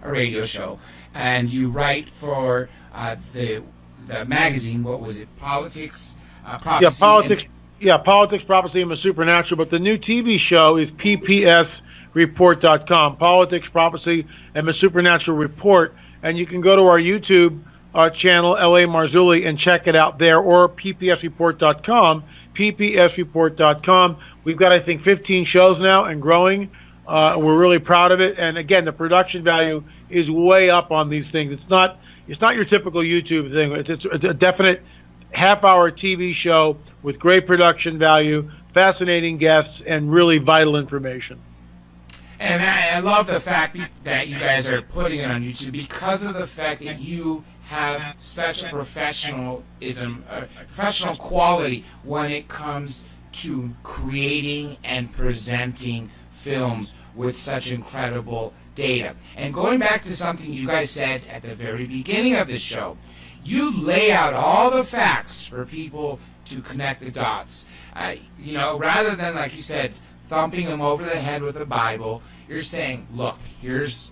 a radio show, and you write for the magazine. What was it? Politics, Prophecy. Politics, Prophecy, and the Supernatural. But the new TV show is ppsreport.com. Politics, Prophecy, and the Supernatural Report. And you can go to our YouTube channel, L.A. Marzulli, and check it out there, or ppsreport.com, ppsreport.com. We've got, I think, 15 shows now and growing. We're really proud of it. And, again, the production value is way up on these things. It's not your typical YouTube thing. It's a definite half-hour TV show with great production value, fascinating guests, and really vital information. And I love the fact that you guys are putting it on YouTube because of the fact that you have such a professional quality when it comes to creating and presenting films with such incredible data. And going back to something you guys said at the very beginning of the show, you lay out all the facts for people to connect the dots. Rather than, like you said, thumping them over the head with the Bible, you're saying, look, here's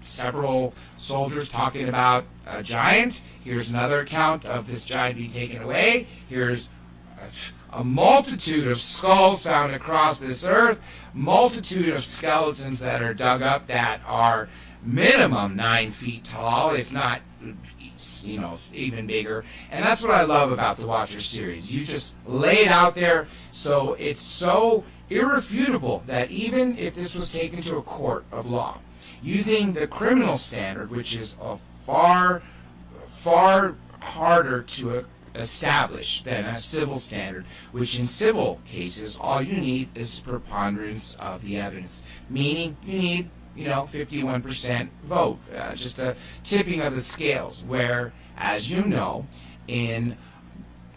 several soldiers talking about a giant. Here's another account of this giant being taken away. Here's a multitude of skulls found across this earth, multitude of skeletons that are dug up that are minimum 9 feet tall, if not, even bigger. And that's what I love about the Watcher series. You just lay it out there, so it's so irrefutable that even if this was taken to a court of law, using the criminal standard, which is a far harder to established than a civil standard, which in civil cases all you need is preponderance of the evidence, meaning you need 51% vote, just a tipping of the scales, where, as you know, in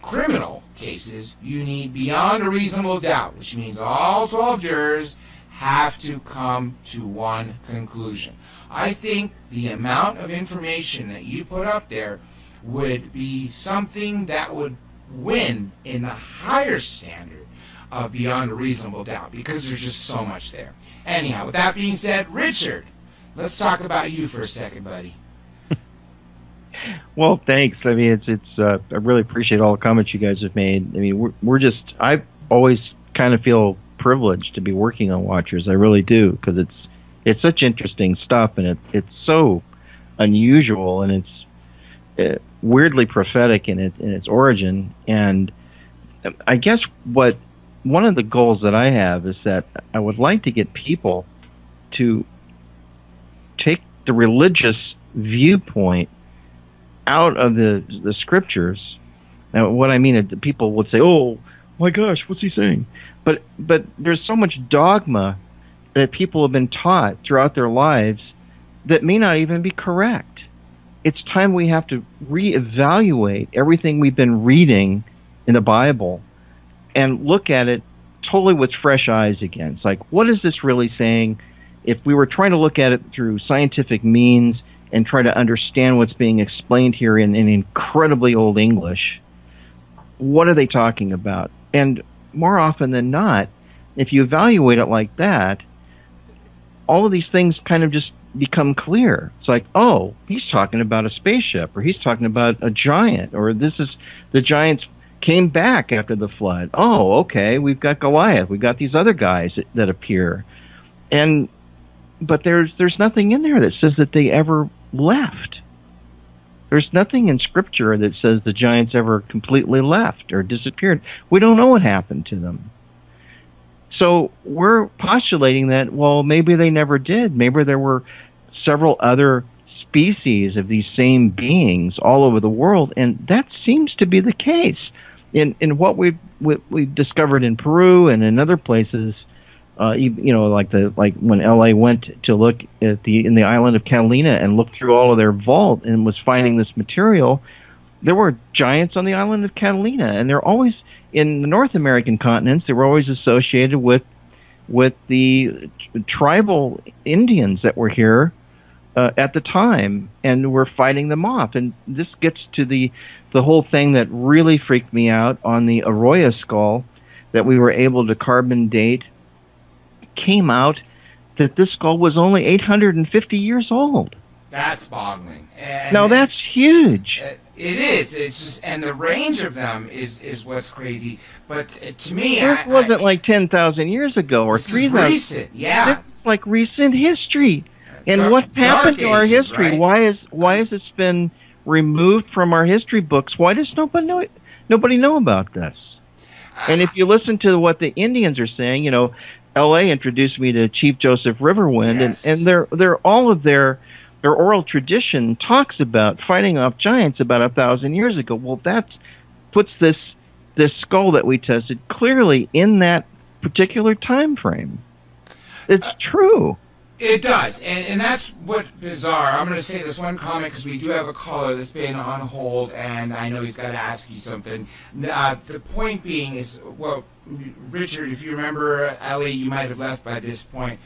criminal cases you need beyond a reasonable doubt, which means all 12 jurors have to come to one conclusion. I think the amount of information that you put up there would be something that would win in the higher standard of beyond a reasonable doubt, because there's just so much there. Anyhow, with that being said, Richard, let's talk about you for a second, buddy. Well, thanks. I mean, I really appreciate all the comments you guys have made. I mean, I always kind of feel privileged to be working on Watchers. I really do, because it's such interesting stuff, and it's so unusual, and it's weirdly prophetic in its origin. And I guess one of the goals that I have is that I would like to get people to take the religious viewpoint out of the scriptures. Now, what I mean is that people would say, "Oh my gosh, what's he saying?" But there's so much dogma that people have been taught throughout their lives that may not even be correct. It's time we have to reevaluate everything we've been reading in the Bible and look at it totally with fresh eyes again. It's like, what is this really saying? If we were trying to look at it through scientific means and try to understand what's being explained here in incredibly old English, what are they talking about? And more often than not, if you evaluate it like that, all of these things kind of just become clear. It's like, oh, he's talking about a spaceship, or he's talking about a giant, or the giants came back after the flood. Oh, okay, we've got Goliath, we've got these other guys that appear, but there's nothing in there that says that they ever left. There's nothing in Scripture that says the giants ever completely left or disappeared. We don't know what happened to them. So we're postulating that, well, maybe they never did. Maybe there were several other species of these same beings all over the world, and that seems to be the case. In what we've discovered in Peru and in other places, like when LA went to look at in the island of Catalina and looked through all of their vault and was finding this material, there were giants on the island of Catalina, and they're always in the North American continents. They were always associated with the tribal Indians that were here at the time, and we're fighting them off. And this gets to the whole thing that really freaked me out on the Arroyo skull that we were able to carbon date. Came out that this skull was only 850 years old. That's boggling. And now that's huge. It is. It's just, and the range of them is what's crazy. But to me, It wasn't like 10,000 years ago or 3,000. Recent, yeah. It's like recent history. And what's happened to our history? Right? Why has this been removed from our history books? Why does nobody know about this? And if you listen to what the Indians are saying, L.A. introduced me to Chief Joseph Riverwind, yes. and they're all of their oral tradition talks about fighting off giants about 1,000 years ago. Well, that puts this skull that we tested clearly in that particular time frame. It's true. It does, and that's what's bizarre. I'm going to say this one comment because we do have a caller that's been on hold, and I know he's got to ask you something. The point being is, well, Richard, if you remember, Ellie, you might have left by this point.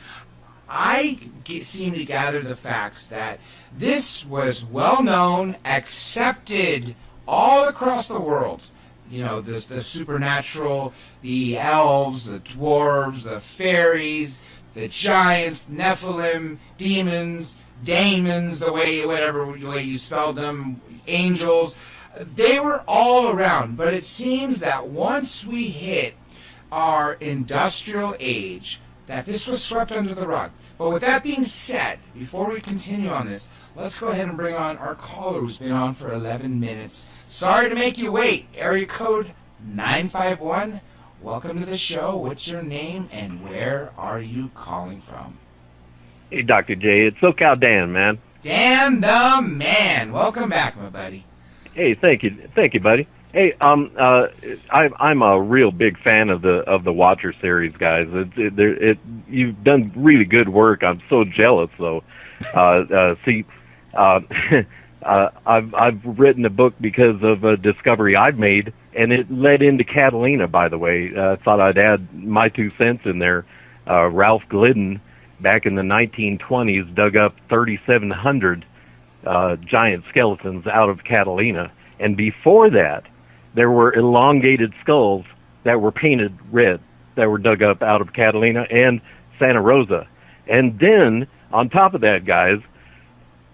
I seem to gather the facts that this was well known, accepted all across the world. The supernatural, the elves, the dwarves, the fairies, the giants, Nephilim, demons, daemons, whatever way you spelled them, angels. They were all around. But it seems that once we hit our industrial age, that this was swept under the rug. But with that being said, before we continue on this, let's go ahead and bring on our caller who's been on for 11 minutes. Sorry to make you wait. Area code 951. Welcome to the show. What's your name and where are you calling from? Hey, Dr. J. It's SoCal Dan, man. Dan the man. Welcome back, my buddy. Hey, thank you, buddy. Hey, I'm a real big fan of the Watcher series, guys. You've done really good work. I'm so jealous, though. I've written a book because of a discovery I've made, and it led into Catalina. By the way, I thought I'd add my 2 cents in there. Ralph Glidden, back in the 1920s, dug up 3,700 giant skeletons out of Catalina, and before that, there were elongated skulls that were painted red that were dug up out of Catalina and Santa Rosa. And then, on top of that, guys,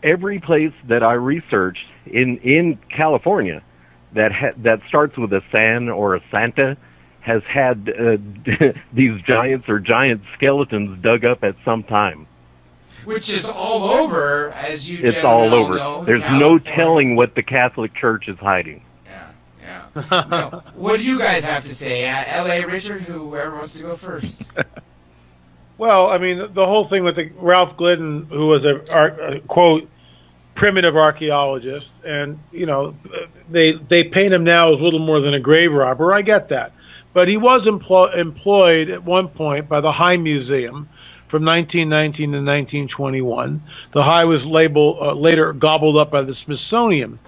every place that I researched in California that starts with a San or a Santa has had these giants or giant skeletons dug up at some time. Which is all over, as you It's all over. know. There's no telling what the Catholic Church is hiding. No. What do you guys have to say? L.A. Richard, whoever wants to go first. Well, I mean, the whole thing with Ralph Glidden, who was a quote, primitive archaeologist, and, they paint him now as little more than a grave robber. I get that. But he was employed at one point by the High Museum from 1919 to 1921. The High was later gobbled up by the Smithsonian.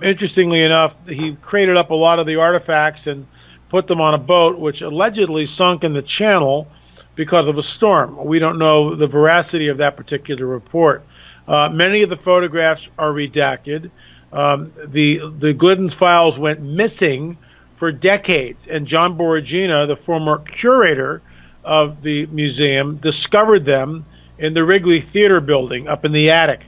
Interestingly enough, he crated up a lot of the artifacts and put them on a boat, which allegedly sunk in the channel because of a storm. We don't know the veracity of that particular report. Many of the photographs are redacted. The Glidden's files went missing for decades, and John Boragina, the former curator of the museum, discovered them in the Wrigley Theater building up in the attic.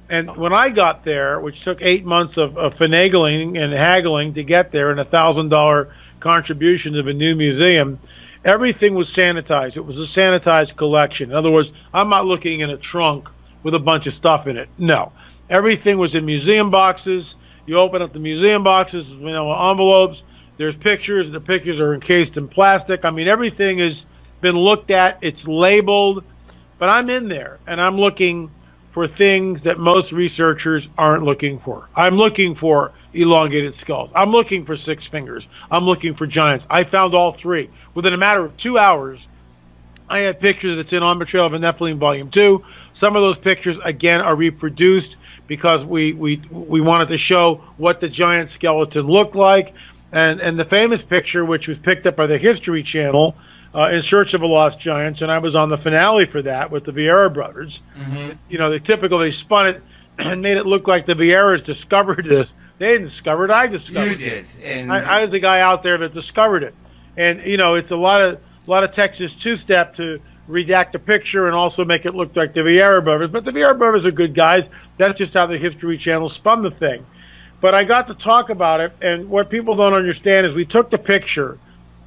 And when I got there, which took 8 months of finagling and haggling to get there, and $1,000 contribution of a new museum, everything was sanitized. It was a sanitized collection. In other words, I'm not looking in a trunk with a bunch of stuff in it. No. Everything was in museum boxes. You open up the museum boxes, envelopes. There's pictures. The pictures are encased in plastic. I mean, everything has been looked at. It's labeled. But I'm in there, and I'm looking for things that most researchers aren't looking for. I'm looking for elongated skulls. I'm looking for six fingers. I'm looking for giants. I found all three. Within a matter of 2 hours, I had pictures that's in On Betrayal of a Nephilim Volume 2. Some of those pictures, again, are reproduced because we wanted to show what the giant skeleton looked like. And the famous picture, which was picked up by the History Channel, In Search of a Lost Giants, and I was on the finale for that with the Vieira brothers. Mm-hmm. They spun it and made it look like the Vieiras discovered this. They didn't discover it, I discovered it. You did. And I was the guy out there that discovered it. And, it's a lot of Texas two-step to redact the picture and also make it look like the Vieira brothers. But the Vieira brothers are good guys. That's just how the History Channel spun the thing. But I got to talk about it, and what people don't understand is we took the picture,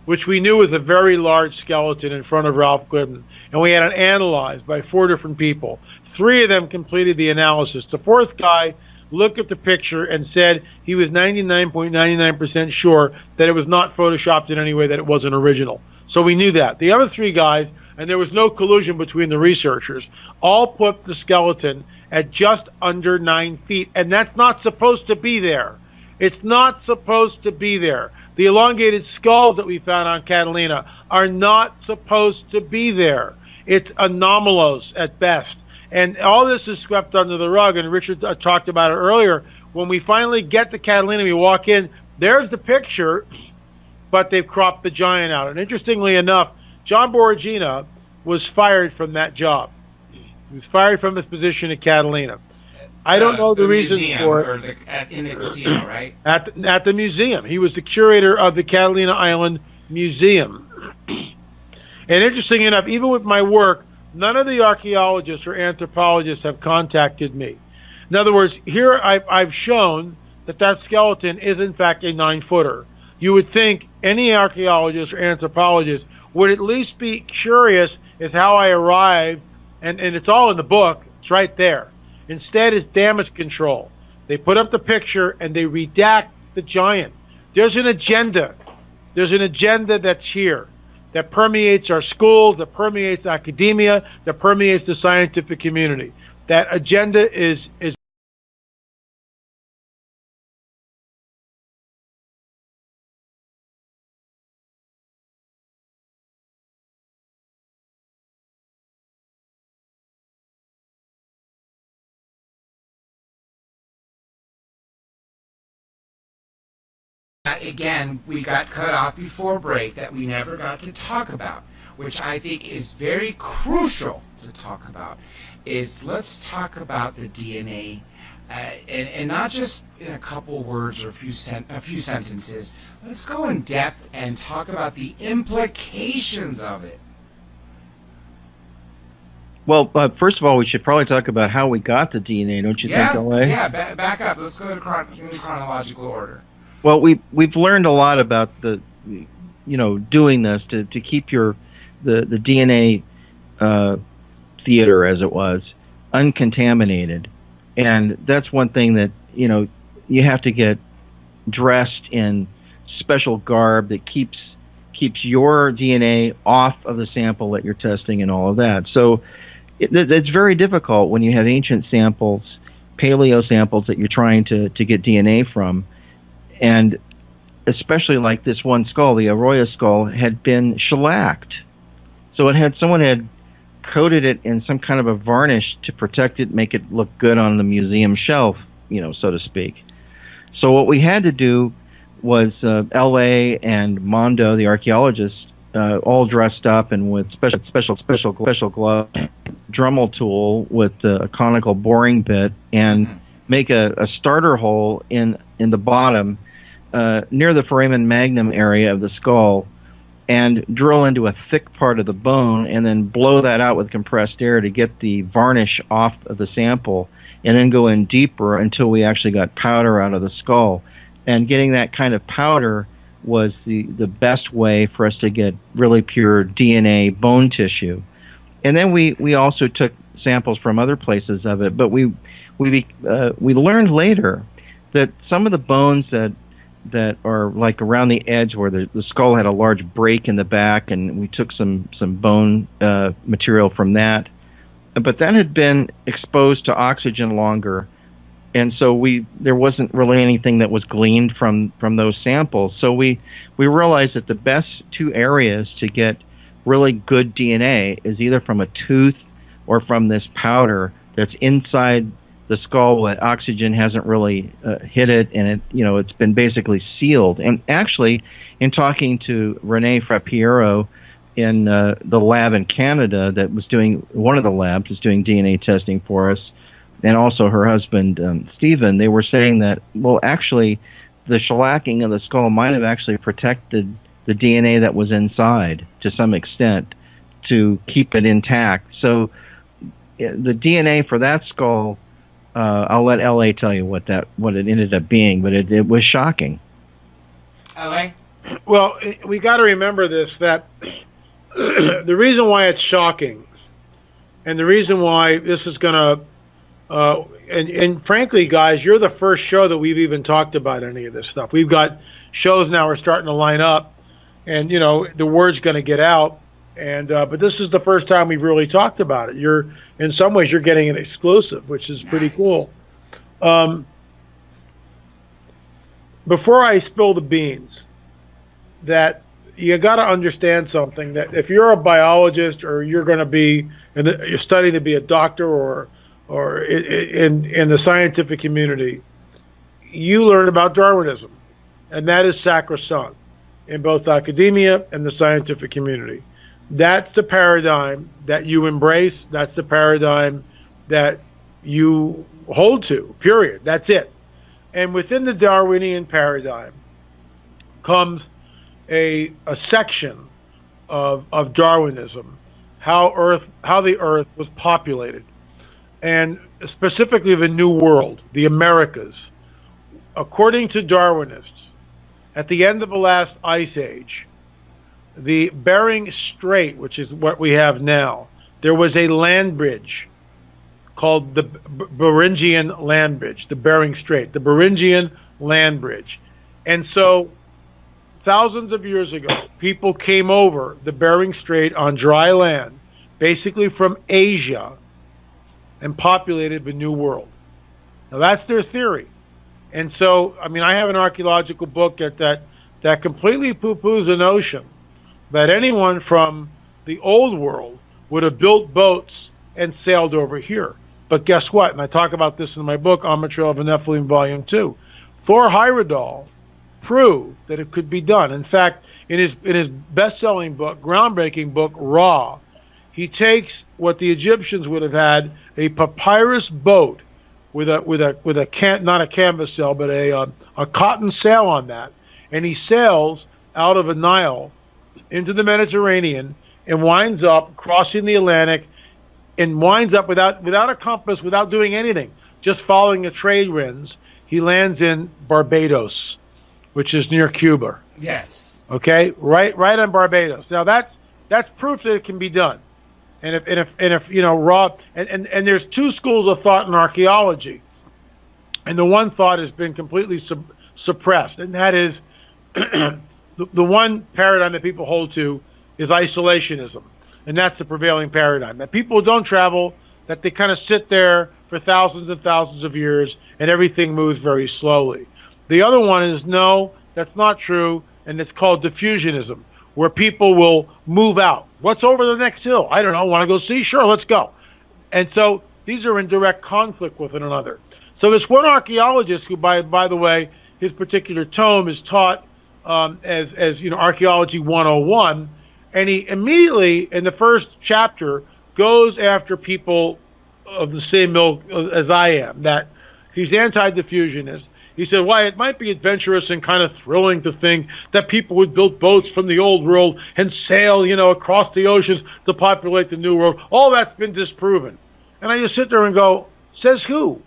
which we knew was a very large skeleton in front of Ralph Glidden, and we had it analyzed by 4 different people. 3 of them completed the analysis. The 4th guy looked at the picture and said he was 99.99% sure that it was not photoshopped in any way, that it wasn't original. So we knew that. The other 3 guys, and there was no collusion between the researchers, all put the skeleton at just under 9 feet, and that's not supposed to be there. It's not supposed to be there. The elongated skulls that we found on Catalina are not supposed to be there. It's anomalous at best. And all this is swept under the rug, and Richard talked about it earlier. When we finally get to Catalina, we walk in, there's the picture, but they've cropped the giant out. And interestingly enough, John Boragina was fired from that job. He was fired from his position at Catalina. I don't know the reasons for it. Or in the casino, right? At the museum. He was the curator of the Catalina Island Museum. And interesting enough, even with my work, none of the archaeologists or anthropologists have contacted me. In other words, here I've shown that skeleton is in fact a 9-footer. You would think any archaeologist or anthropologist would at least be curious as how I arrived, and it's all in the book, it's right there. Instead, it's damage control. They put up the picture and they redact the giant. There's an agenda. There's an agenda that's here, that permeates our schools, that permeates academia, that permeates the scientific community. That agenda is again, we got cut off before break that we never got to talk about, which I think is very crucial to talk about, is let's talk about the DNA, and not just in a couple words or a few sentences. Let's go in depth and talk about the implications of it. Well, first of all, we should probably talk about how we got the DNA, don't you think, L.A.? Yeah, back up. Let's go to in chronological order. Well, we've learned a lot about doing this to keep the DNA theater, as it was, uncontaminated, and that's one thing that you have to get dressed in special garb that keeps your DNA off of the sample that you're testing and all of that. So it's very difficult when you have ancient samples, paleo samples that you're trying to get DNA from. And especially like this one skull, the Arroyo skull, had been shellacked. So someone had coated it in some kind of a varnish to protect it, make it look good on the museum shelf, so to speak. So what we had to do was L.A. and Mondo, the archaeologist, all dressed up and with special gloves, Dremel tool with a conical boring bit, and make a starter hole in the bottom near the foramen magnum area of the skull, and drill into a thick part of the bone, and then blow that out with compressed air to get the varnish off of the sample, and then go in deeper until we actually got powder out of the skull. And getting that kind of powder was the best way for us to get really pure DNA bone tissue. And then we also took samples from other places of it, but we learned later that some of the bones that are like around the edge where the skull had a large break in the back, and we took some bone material from that, but that had been exposed to oxygen longer, and so there wasn't really anything that was gleaned from those samples. So we realized that the best 2 areas to get really good DNA is either from a tooth or from this powder that's inside the skull that oxygen hasn't really hit it, and it's been basically sealed. And actually, in talking to Renee Frappiero in the lab in Canada that was doing, one of the labs is doing DNA testing for us, and also her husband, Stephen, they were saying that, well, actually, the shellacking of the skull might have actually protected the DNA that was inside to some extent to keep it intact. So the DNA for that skull, I'll let LA tell you what it ended up being, but it was shocking. LA? Well, we got to remember this, that the reason why it's shocking and the reason why this is going to, and frankly, guys, you're the first show that we've even talked about any of this stuff. We've got shows now are starting to line up, and, you know, the word's going to get out. And but this is the first time we've really talked about it. In some ways, you're getting an exclusive, which is pretty cool. Before I spill the beans, that you got to understand something, that if you're a biologist or you're going to be, you're studying to be a doctor or in the scientific community, you learn about Darwinism, and that is sacrosanct in both academia and the scientific community. That's the paradigm that you embrace. That's the paradigm that you hold to, period. That's it. And within the Darwinian paradigm comes a section of Darwinism, how the Earth was populated, and specifically the New World, the Americas. According to Darwinists, at the end of the last ice age, the Bering Strait, which is what we have now, there was a land bridge called the Beringian Land Bridge, the Bering Strait, the Beringian Land Bridge. And so thousands of years ago, people came over the Bering Strait on dry land, basically from Asia, and populated the New World. Now, that's their theory. And so, I mean, I have an archaeological book that completely poo-poos the notion that anyone from the old world would have built boats and sailed over here. But guess what? And I talk about this in my book, On the Trail of the Nephilim, Volume 2. Thor Heyerdahl proved that it could be done. In fact, in his best-selling book, groundbreaking book, Ra, he takes what the Egyptians would have had, a papyrus boat with not a canvas sail, but a cotton sail on that, and he sails out of the Nile into the Mediterranean and winds up crossing the Atlantic and winds up without a compass, without doing anything, just following the trade winds. He lands in Barbados, which is near Cuba. Yes. Okay, right on Barbados. Now that's proof that it can be done. And if you know, Ra, and there's two schools of thought in archaeology, and the one thought has been completely suppressed, and that is the one paradigm that people hold to is isolationism, and that's the prevailing paradigm. That people don't travel, that they kind of sit there for thousands and thousands of years, and everything moves very slowly. The other one is, no, that's not true, and it's called diffusionism, where people will move out. What's over the next hill? I don't know. Want to go see? Sure, let's go. And so these are in direct conflict with one another. So this one archaeologist who, by the way, his particular tome is taught as you know, Archaeology 101, and he immediately, in the first chapter, goes after people of the same ilk as I am, that he's anti-diffusionist. He said, why, it might be adventurous and kind of thrilling to think that people would build boats from the old world and sail, you know, across the oceans to populate the new world. All that's been disproven. And I just sit there and go, says who?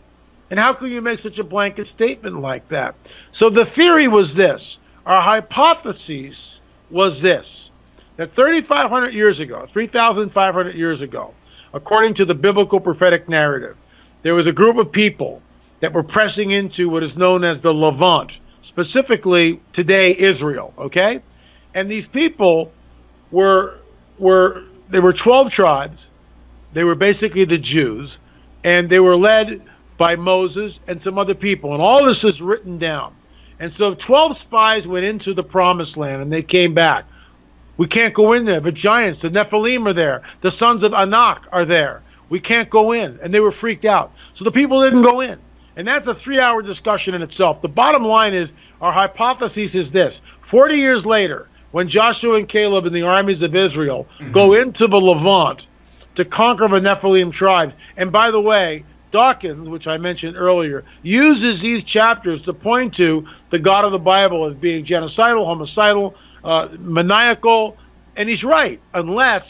And how can you make such a blanket statement like that? So the theory was this. Our hypothesis was this, that 3,500 years ago, 3,500 years ago, according to the biblical prophetic narrative, there was a group of people that were pressing into what is known as the Levant, specifically today Israel, okay? And these people were 12 tribes. They were basically the Jews, and they were led by Moses and some other people, and all this is written down. And so 12 spies went into the Promised Land, and they came back. We can't go in there. The giants, the Nephilim are there. The sons of Anak are there. We can't go in. And they were freaked out. So the people didn't go in. And that's a 3-hour discussion in itself. The bottom line is, our hypothesis is this. 40 years later, when Joshua and Caleb and the armies of Israel go into the Levant to conquer the Nephilim tribes, and by the way, Dawkins, which I mentioned earlier, uses these chapters to point to the God of the Bible as being genocidal, homicidal, maniacal, and he's right, unless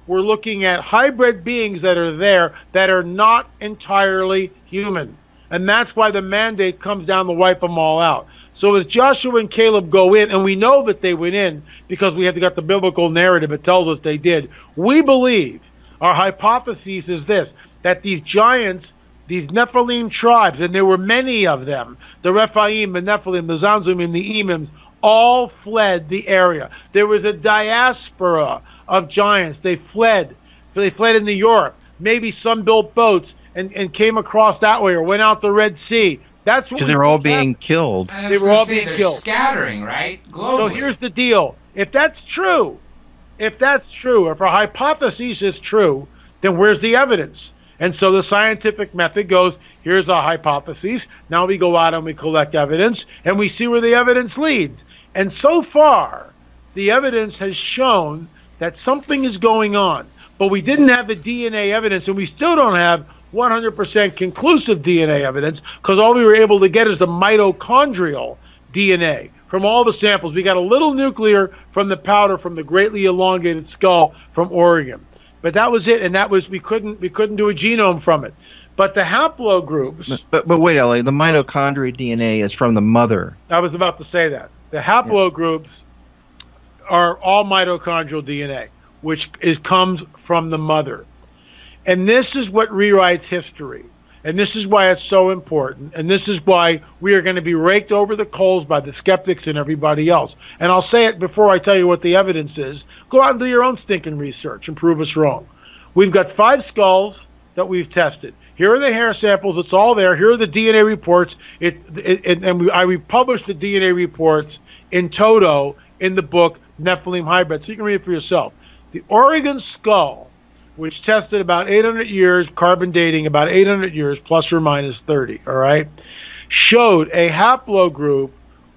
we're looking at hybrid beings that are there that are not entirely human. And that's why the mandate comes down to wipe them all out. So as Joshua and Caleb go in, and we know that they went in because we have got the biblical narrative, it tells us they did. We believe, our hypothesis is this, that these giants, these Nephilim tribes, and there were many of them, the Rephaim, the Nephilim, the Zanzumim, the Emims, all fled the area. There was a diaspora of giants. They fled. They fled into Europe. Maybe some built boats and came across that way or went out the Red Sea. That's what they're all being killed. They were all being killed. Scattering, right? Globally. So here's the deal. If that's true, if our hypothesis is true, then where's the evidence? And so the scientific method goes, here's a hypothesis. Now we go out and we collect evidence, and we see where the evidence leads. And so far, the evidence has shown that something is going on. But we didn't have the DNA evidence, and we still don't have 100% conclusive DNA evidence, because all we were able to get is the mitochondrial DNA from all the samples. We got a little nuclear from the powder from the greatly elongated skull from Oregon. But that was it, and that was we couldn't do a genome from it. But the haplogroups. But wait, Ellie, the mitochondrial DNA is from the mother. I was about to say that. The haplogroups are all mitochondrial DNA, which comes from the mother. And this is what rewrites history. And this is why it's so important. And this is why we are going to be raked over the coals by the skeptics and everybody else. And I'll say it before I tell you what the evidence is. Go out and do your own stinking research and prove us wrong. We've got 5 skulls that we've tested. Here are the hair samples. It's all there. Here are the DNA reports. I republished the DNA reports in toto in the book Nephilim Hybrid, so you can read it for yourself. The Oregon skull, which tested about 800 years, carbon dating about 800 years, plus or minus 30, all right, showed a haplogroup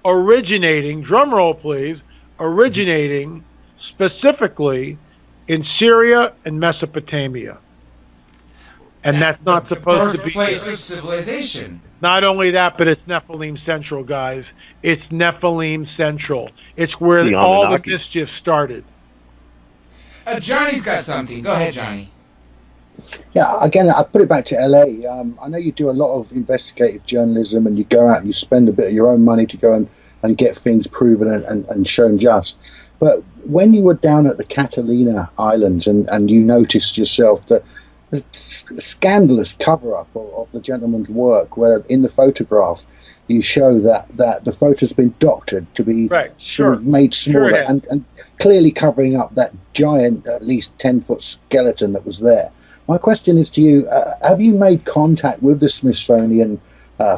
originating, drum roll please, originating specifically in Syria and Mesopotamia. And that's not supposed to be place of civilization. Not only that, but it's Nephilim Central, guys. It's Nephilim Central. It's where all the mischief started. Johnny's got something. Go ahead, Johnny. Yeah, again, I put it back to LA. I know you do a lot of investigative journalism, and you go out and you spend a bit of your own money to go and get things proven and shown just. But when you were down at the Catalina Islands and you noticed yourself that a scandalous cover-up of the gentleman's work, where in the photograph you show that the photo's been doctored to be sort of made smaller and clearly covering up that giant, at least 10-foot skeleton that was there. My question is to you, have you made contact with the Smithsonian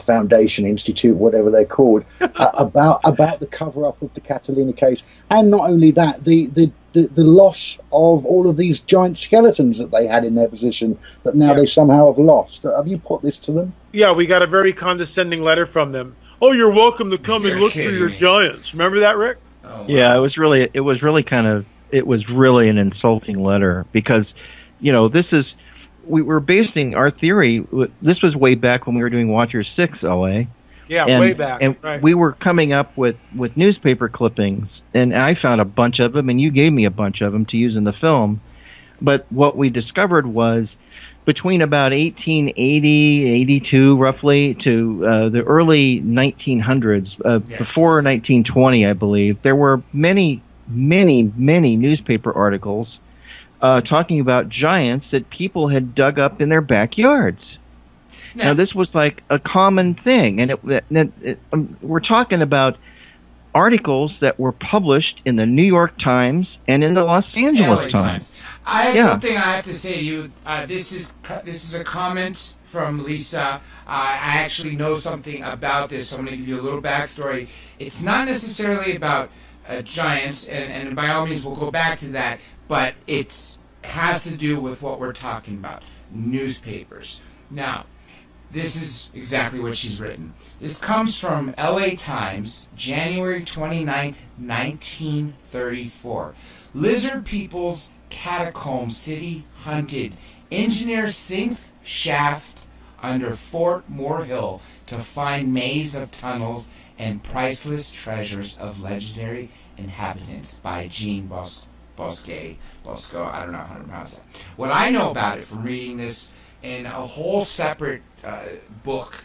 Foundation Institute, whatever they're called, about the cover-up of the Catalina case? And not only that, the loss of all of these giant skeletons that they had in their possession that now they somehow have lost. Have you put this to them? Yeah, we got a very condescending letter from them. Oh, you're welcome to come and look for your giants. Remember that, Rick? Oh, wow. Yeah, it was really an insulting letter, because, we were basing our theory, this was way back when we were doing Watcher 6, LA. Yeah, way back. And we were coming up with newspaper clippings, and I found a bunch of them, and you gave me a bunch of them to use in the film. But what we discovered was between about 1880, 82 roughly, to the early 1900s, before 1920, I believe, there were many newspaper articles talking about giants that people had dug up in their backyards. Now, this was like a common thing, and we're talking about articles that were published in the New York Times and in the Los Angeles Times. I have something I have to say to you. This is a comment from Lisa. I actually know something about this, so I'm going to give you a little backstory. It's not necessarily about giants, and by all means we'll go back to that, but it has to do with what we're talking about, newspapers. Now, this is exactly what she's written. This comes from LA Times, January 29th, 1934. Lizard people's catacomb city hunted. Engineer sinks shaft under Fort Moore Hill to find maze of tunnels and priceless treasures of legendary inhabitants, by Jean Bosco, I don't know how to pronounce it. What I know about it from reading this in a whole separate book,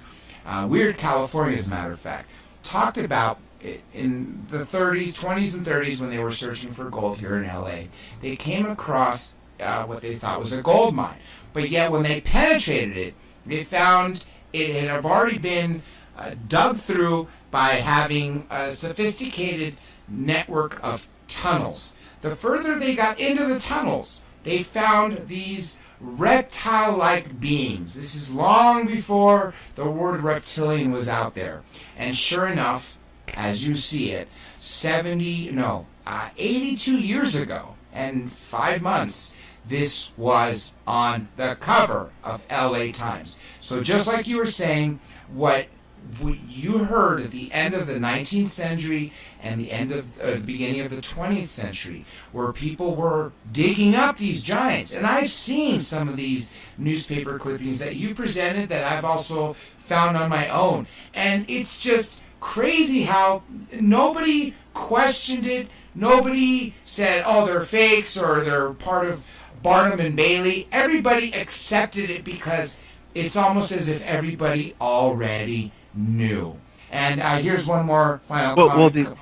Weird California, as a matter of fact, talked about it in the 20s and 30s when they were searching for gold here in LA. They came across what they thought was a gold mine. But yet when they penetrated it, they found it had already been dug through by having a sophisticated network of tunnels. The further they got into the tunnels, they found these reptile-like beings. This is long before the word reptilian was out there. And sure enough, as you see it, 82 years ago and 5 months, this was on the cover of LA Times. So just like you were saying, what you heard at the end of the 19th century and the end of the beginning of the 20th century, where people were digging up these giants. And I've seen some of these newspaper clippings that you presented that I've also found on my own. And it's just crazy how nobody questioned it. Nobody said, oh, they're fakes or they're part of Barnum and Bailey. Everybody accepted it because it's almost as if everybody already knew. And here's one more final comment.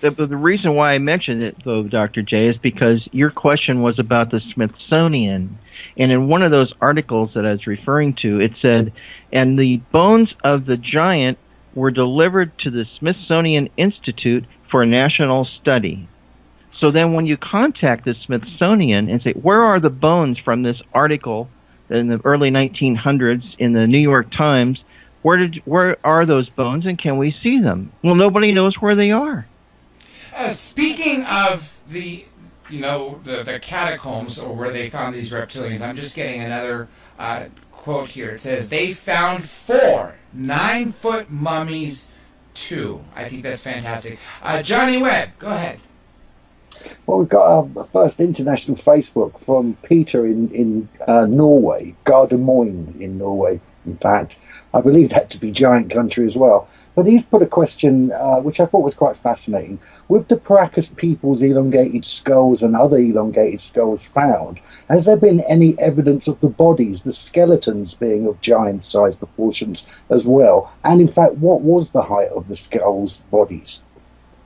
The reason why I mentioned it, though, Dr. J, is because your question was about the Smithsonian. And in one of those articles that I was referring to, it said, and the bones of the giant were delivered to the Smithsonian Institute for national study. So then when you contact the Smithsonian and say, where are the bones from this article in the early 1900s in the New York Times, where are those bones and can we see them? Well, nobody knows where they are. Speaking of the catacombs, or where they found these reptilians, I'm just getting another quote here. It says, they found 4 9-foot mummies too. I think that's fantastic. Johnny Webb, go ahead. Well, we've got our first international Facebook from Peter in Norway, Gardermoen in Norway, in fact. I believe that to be giant country as well. But he's put a question which I thought was quite fascinating. With the Paracas people's elongated skulls and other elongated skulls found, has there been any evidence of the bodies, the skeletons being of giant-sized proportions as well? And in fact, what was the height of the skulls' bodies?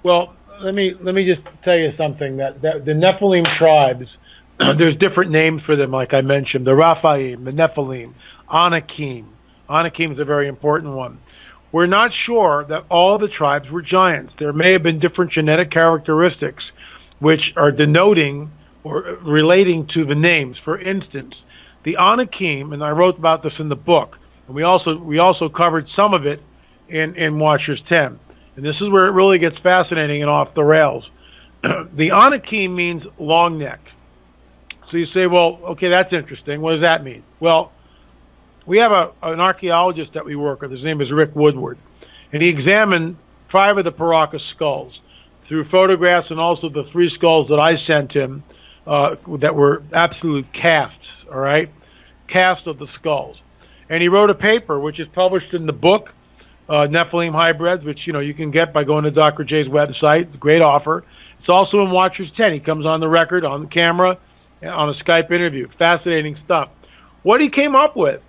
Well, let me just tell you something, that the Nephilim tribes, there's different names for them, like I mentioned, the Raphaim, the Nephilim, Anakim. Anakim is a very important one. We're not sure that all the tribes were giants. There may have been different genetic characteristics which are denoting or relating to the names. For instance, the Anakim, and I wrote about this in the book, and we also covered some of it in Watchers 10. And this is where it really gets fascinating and off the rails. The Anakim means long neck. So you say, well, okay, that's interesting. What does that mean? Well, we have an archaeologist that we work with. His name is Rick Woodward. And he examined 5 of the Paracas skulls through photographs and also the 3 skulls that I sent him that were absolute casts, all right? Casts of the skulls. And he wrote a paper, which is published in the book, Nephilim Hybrids, which you can get by going to Dr. J's website. It's a great offer. It's also in Watchers 10. He comes on the record, on the camera, on a Skype interview. Fascinating stuff. What he came up with,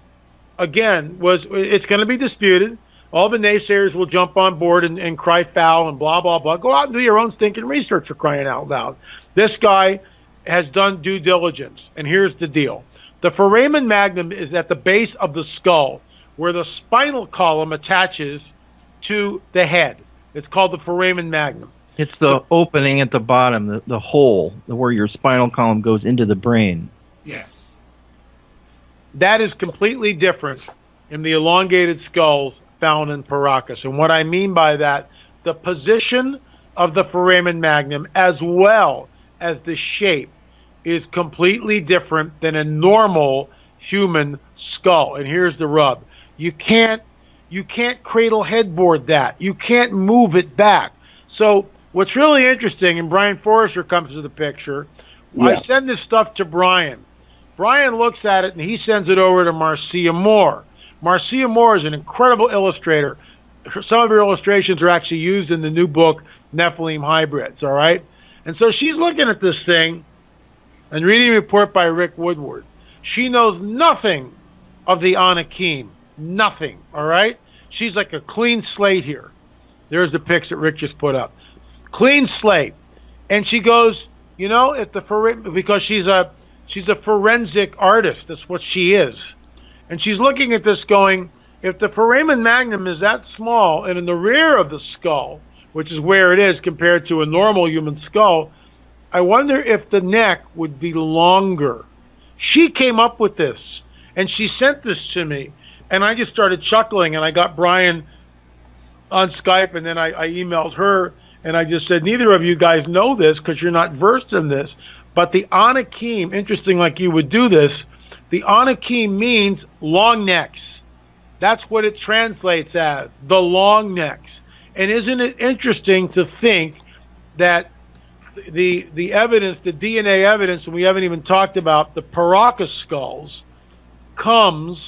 again, was it's going to be disputed. All the naysayers will jump on board and cry foul and blah, blah, blah. Go out and do your own stinking research, for crying out loud. This guy has done due diligence, and here's the deal. The foramen magnum is at the base of the skull, where the spinal column attaches to the head. It's called the foramen magnum. It's the opening at the bottom, the hole where your spinal column goes into the brain. Yes. That is completely different in the elongated skulls found in Paracas. And what I mean by that, the position of the foramen magnum as well as the shape is completely different than a normal human skull. And here's the rub. You can't cradle headboard that. You can't move it back. So what's really interesting, and Brian Forrester comes to the picture, I send this stuff to Brian. Brian looks at it and he sends it over to Marcia Moore. Marcia Moore is an incredible illustrator. Some of her illustrations are actually used in the new book, Nephilim Hybrids, all right? And so she's looking at this thing, and reading a report by Rick Woodward. She knows nothing of the Anakim. Nothing, all right? She's like a clean slate here. There's the pics that Rick just put up. Clean slate. And she goes, you know, because she's a forensic artist. That's what she is. And she's looking at this going, if the foramen magnum is that small and in the rear of the skull, which is where it is compared to a normal human skull, I wonder if the neck would be longer. She came up with this, and she sent this to me, and I just started chuckling, and I got Brian on Skype, and then I emailed her, and I just said, neither of you guys know this because you're not versed in this, but the Anakim, interesting like you would do this, the Anakim means long necks. That's what it translates as, the long necks. And isn't it interesting to think that the evidence, the DNA evidence, and we haven't even talked about the Paracas skulls, comes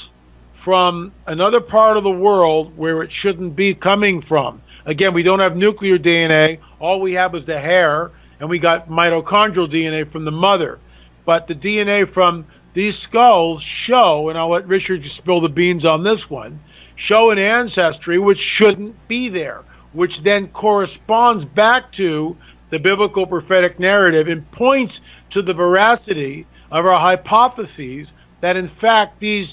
from another part of the world where it shouldn't be coming from. Again, we don't have nuclear DNA. All we have is the hair, and we got mitochondrial DNA from the mother. But the DNA from these skulls show, and I'll let Richard just spill the beans on this one, show an ancestry which shouldn't be there, which then corresponds back to the biblical prophetic narrative and points to the veracity of our hypotheses that, in fact, these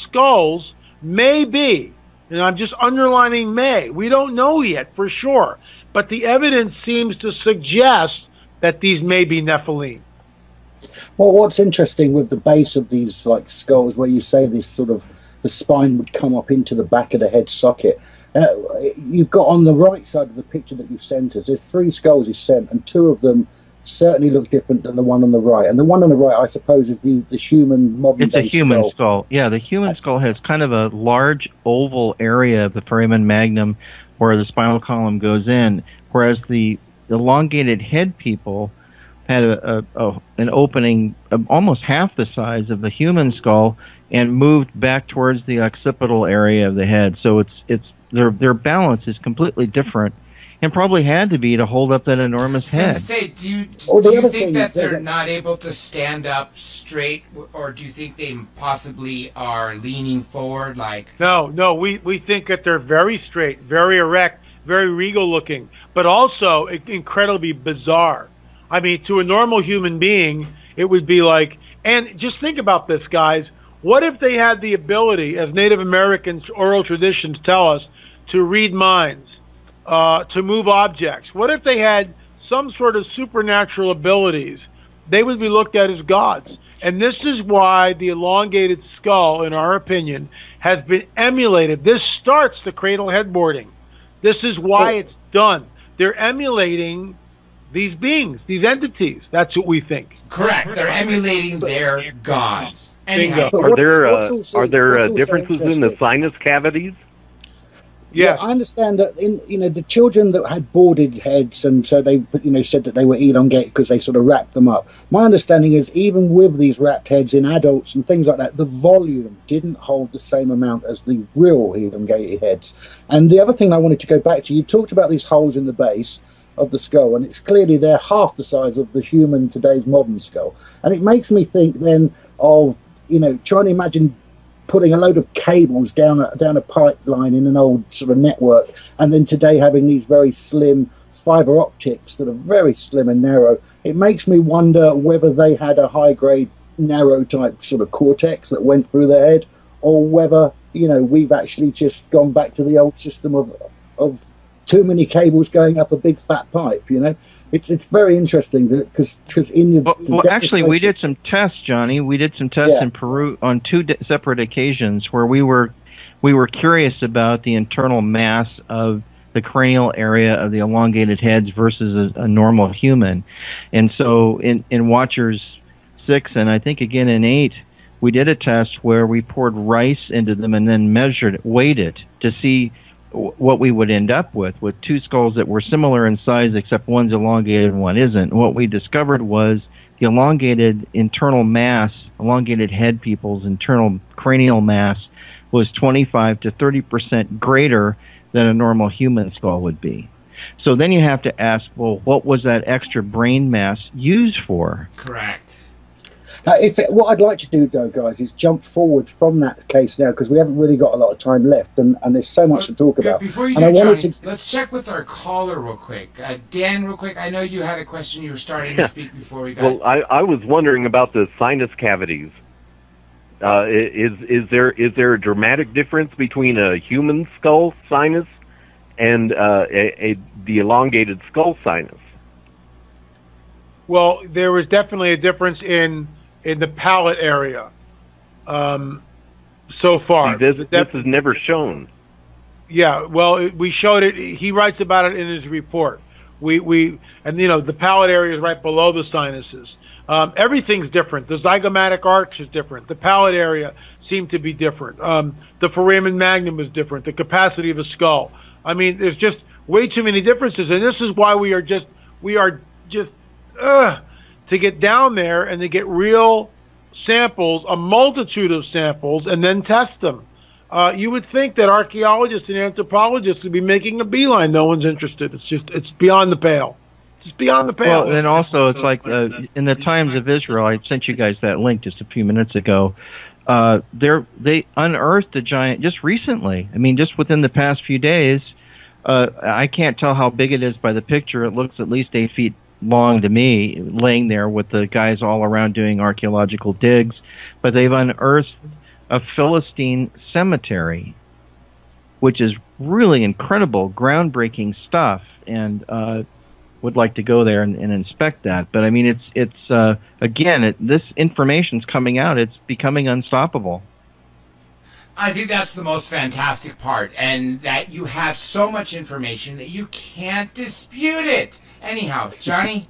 skulls may be, and I'm just underlining may, we don't know yet for sure, but the evidence seems to suggest that these may be Nephilim. Well, what's interesting with the base of these like skulls, where you say this sort of the spine would come up into the back of the head socket, you've got on the right side of the picture that you've sent us, there's 3 skulls you sent, and 2 of them certainly look different than the one on the right. And the one on the right, I suppose, is the human modern day skull. It's a human skull. Yeah, the human skull has kind of a large oval area of the foramen magnum where the spinal column goes in, whereas the elongated head people had an opening of almost half the size of the human skull and moved back towards the occipital area of the head. So it's their balance is completely different, and probably had to be to hold up that enormous head. Do you think that they're not able to stand up straight, or do you think they possibly are leaning forward? No, we think that they're very straight, very erect, very regal looking, but also incredibly bizarre. I mean, to a normal human being, it would be like, and just think about this, guys. What if they had the ability, as Native Americans' oral traditions tell us, to read minds, to move objects? What if they had some sort of supernatural abilities? They would be looked at as gods. And this is why the elongated skull, in our opinion, has been emulated. This starts the cradle headboarding. This is why it's done. They're emulating these beings, these entities. That's what we think. Correct. They're emulating their gods. Bingo. Are there differences in the sinus cavities? Yeah, I understand that the children that had boarded heads, and so they said that they were elongated because they sort of wrapped them up. My understanding is even with these wrapped heads in adults and things like that, the volume didn't hold the same amount as the real elongated heads. And the other thing I wanted to go back to, you talked about these holes in the base of the skull, and it's clearly they're half the size of the human today's modern skull. And it makes me think then of trying to imagine putting a load of cables down a pipeline in an old sort of network, and then today having these very slim fiber optics that are very slim and narrow. It makes me wonder whether they had a high grade narrow type sort of cortex that went through their head, or whether we've actually just gone back to the old system of too many cables going up a big fat pipe. It's very interesting because in actually we did some tests, Johnny. We did some tests in Peru on 2 separate occasions where we were curious about the internal mass of the cranial area of the elongated heads versus a normal human. And so in Watchers 6 and I think again in 8, we did a test where we poured rice into them and then weighed it to see what we would end up with 2 skulls that were similar in size except one's elongated and one isn't. And what we discovered was the elongated head people's internal cranial mass was 25 to 30% greater than a normal human skull would be. So then you have to ask, well, what was that extra brain mass used for? Correct. What I'd like to do, though, guys, is jump forward from that case now, because we haven't really got a lot of time left, and there's so much to talk about. Before you and do, I Johnny, let's check with our caller real quick. Dan, real quick, I know you had a question you were starting to speak before we got... Well, I was wondering about the sinus cavities. Is there a dramatic difference between a human skull sinus and the elongated skull sinus? Well, there is definitely a difference in the palate area. So far, this is never shown. Yeah, well, we showed it. He writes about it in his report. And the palate area is right below the sinuses. Everything's different. The zygomatic arch is different. The palate area seemed to be different. The foramen magnum is different. The capacity of a skull. I mean, there's just way too many differences, and this is why we are just to get down there and to get real samples, a multitude of samples, and then test them. You would think that archaeologists and anthropologists would be making a beeline. No one's interested. It's beyond the pale. It's beyond the pale. Well, and also it's like in the Times of Israel, I sent you guys that link just a few minutes ago. They unearthed a giant just recently. I mean, just within the past few days. I can't tell how big it is by the picture. It looks at least 8 feet long to me, laying there with the guys all around doing archaeological digs. But they've unearthed a Philistine cemetery, which is really incredible, groundbreaking stuff, and would like to go there and inspect that. But I mean, it's again, this information's coming out. It's becoming unstoppable. I think that's the most fantastic part, and that you have so much information that you can't dispute it. Anyhow, Johnny?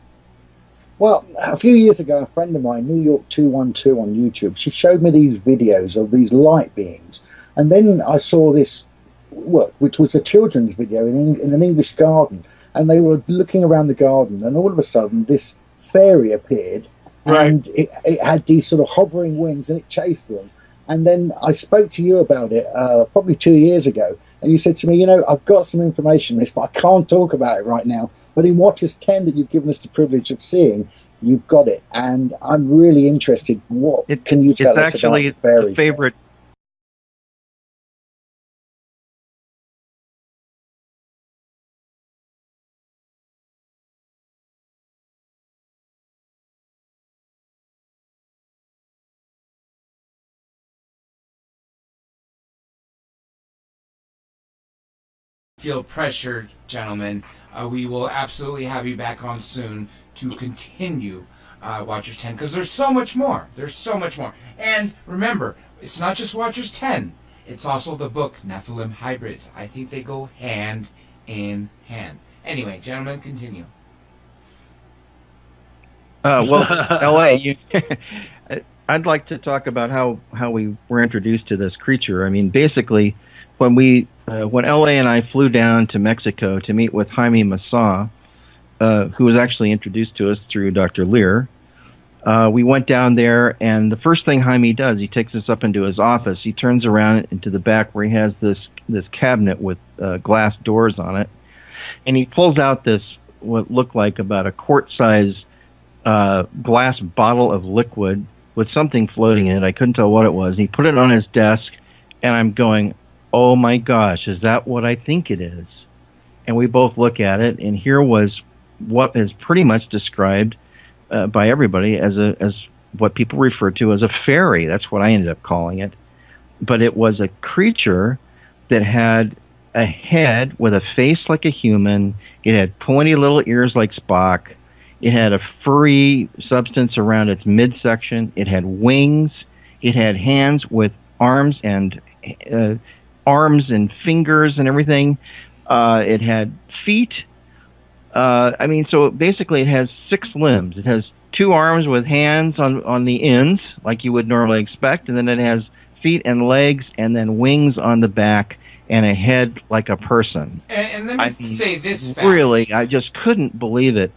Well, a few years ago, a friend of mine, New York 212 on YouTube, she showed me these videos of these light beings. And then I saw this work, which was a children's video in an English garden. And they were looking around the garden, and all of a sudden, this fairy appeared. Right. And it had these sort of hovering wings, and it chased them. And then I spoke to you about it probably 2 years ago. And you said to me, I've got some information on this, but I can't talk about it right now. But in Watchers 10 that you've given us the privilege of seeing, you've got it. And I'm really interested. What can you tell us about the fairies? It's favorite. Feel pressure, gentlemen. We will absolutely have you back on soon to continue Watchers 10, because there's so much more. There's so much more. And remember, it's not just Watchers 10. It's also the book Nephilim Hybrids. I think they go hand in hand. Anyway, gentlemen, continue. Well, L.A., I'd like to talk about how we were introduced to this creature. I mean, basically, when L.A. and I flew down to Mexico to meet with Jaime Massah, who was actually introduced to us through Dr. Lear, we went down there, and the first thing Jaime does, he takes us up into his office. He turns around into the back where he has this cabinet with glass doors on it, and he pulls out this, what looked like about a quart-size glass bottle of liquid with something floating in it. I couldn't tell what it was. He put it on his desk, and I'm going, oh my gosh, is that what I think it is? And we both look at it, and here was what is pretty much described by everybody as what people refer to as a fairy. That's what I ended up calling it. But it was a creature that had a head with a face like a human. It had pointy little ears like Spock. It had a furry substance around its midsection. It had wings. It had hands with arms and fingers and everything. It had feet. So basically it has 6 limbs. It has 2 arms with hands on the ends, like you would normally expect, and then it has feet and legs, and then wings on the back, and a head like a person. And let me say this fact. Really, I just couldn't believe it.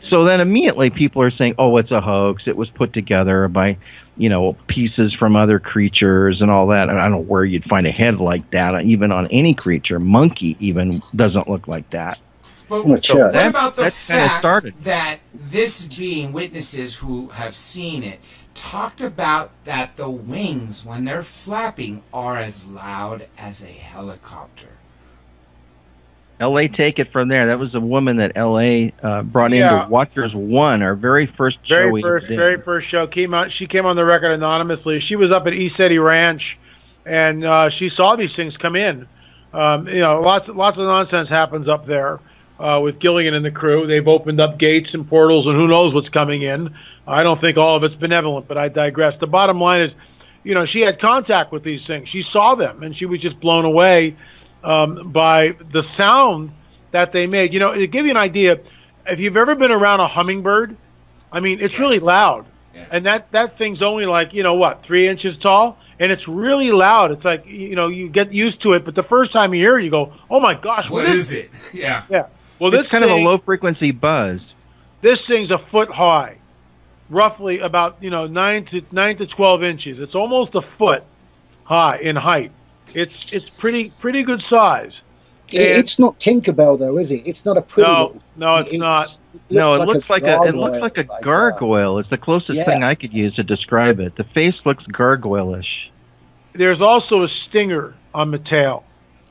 So then immediately people are saying, oh, it's a hoax. It was put together by, pieces from other creatures and all that. And I don't know where you'd find a head like that, even on any creature. Monkey even doesn't look like that. But On a church. what about the That's kinda fact started. that this being, witnesses who have seen it, talked about that the wings, when they're flapping, are as loud as a helicopter? L.A. take it from there. That was a woman that L.A. Brought into Watchers 1, our very first show. Very first show. She came on the record anonymously. She was up at East City Ranch, and she saw these things come in. Lots of nonsense happens up there with Gilligan and the crew. They've opened up gates and portals, and who knows what's coming in. I don't think all of it's benevolent, but I digress. The bottom line is, she had contact with these things. She saw them, and she was just blown away by the sound that they made. To give you an idea, if you've ever been around a hummingbird, it's really loud. Yes. And that thing's only 3 inches tall, and it's really loud. It's like, you get used to it, but the first time you hear it, you go, oh my gosh, what is it? Yeah. Yeah. Well, It's kind of a low-frequency buzz. This thing's a foot high, roughly about 9 to 12 inches. It's almost a foot high in height. It's pretty good size. It's not Tinkerbell though, is it? It's not a pretty. No, it's not. It looks like a gargoyle. It's the closest thing I could use to describe it. The face looks gargoyle-ish. There's also a stinger on the tail.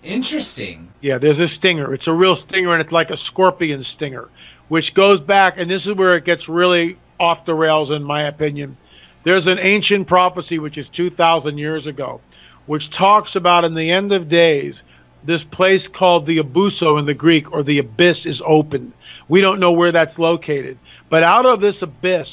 Interesting. Yeah, there's a stinger. It's a real stinger, and it's like a scorpion stinger, which goes back, and this is where it gets really off the rails, in my opinion. There's an ancient prophecy, which is 2,000 years ago, which talks about in the end of days, this place called the Abuso in the Greek, or the abyss, is opened. We don't know where that's located. But out of this abyss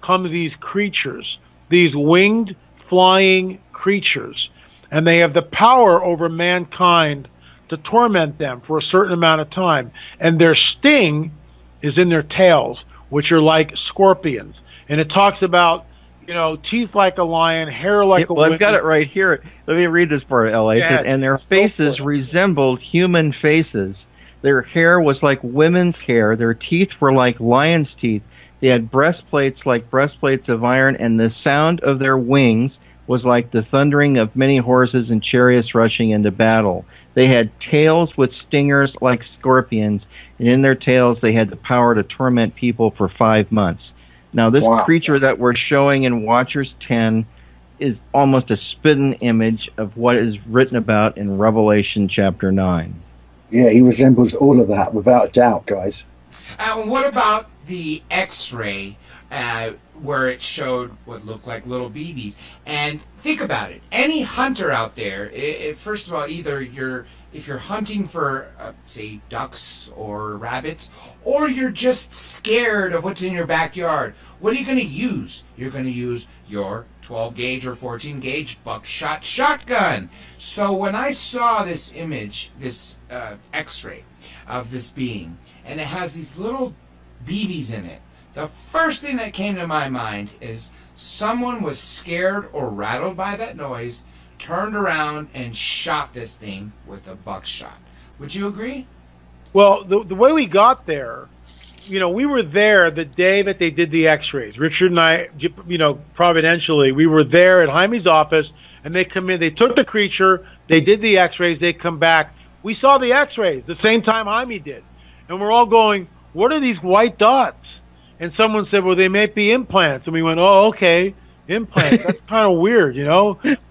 come these creatures, these winged, flying creatures. And they have the power over mankind to torment them for a certain amount of time. And their sting is in their tails, which are like scorpions. And it talks about, teeth like a lion, hair like a I've got it right here. Let me read this part, L.A. Yeah, and their faces resembled human faces. Their hair was like women's hair. Their teeth were like lion's teeth. They had breastplates like breastplates of iron, and the sound of their wings was like the thundering of many horses and chariots rushing into battle. They had tails with stingers like scorpions, and in their tails they had the power to torment people for 5 months. Now, this creature that we're showing in Watchers 10 is almost a spitting image of what is written about in Revelation chapter 9. Yeah, he resembles all of that, without a doubt, guys. What about the X-ray where it showed what looked like little BBs? And think about it. Any hunter out there, first of all, either if you're hunting for, say, ducks or rabbits, or you're just scared of what's in your backyard, what are you going to use? You're going to use your 12-gauge or 14-gauge buckshot shotgun. So when I saw this image, this X-ray of this being, and it has these little BBs in it, the first thing that came to my mind is someone was scared or rattled by that noise, turned around and shot this thing with a buckshot. Would you agree? Well, the way we got there, we were there the day that they did the X-rays. Richard and I, providentially, we were there at Jaime's office, and they come in. They took the creature. They did the X-rays. They come back. We saw the X-rays the same time Jaime did, and we're all going, "What are these white dots?" And someone said, "Well, they may be implants." And we went, "Oh, okay, implants. That's kind of weird,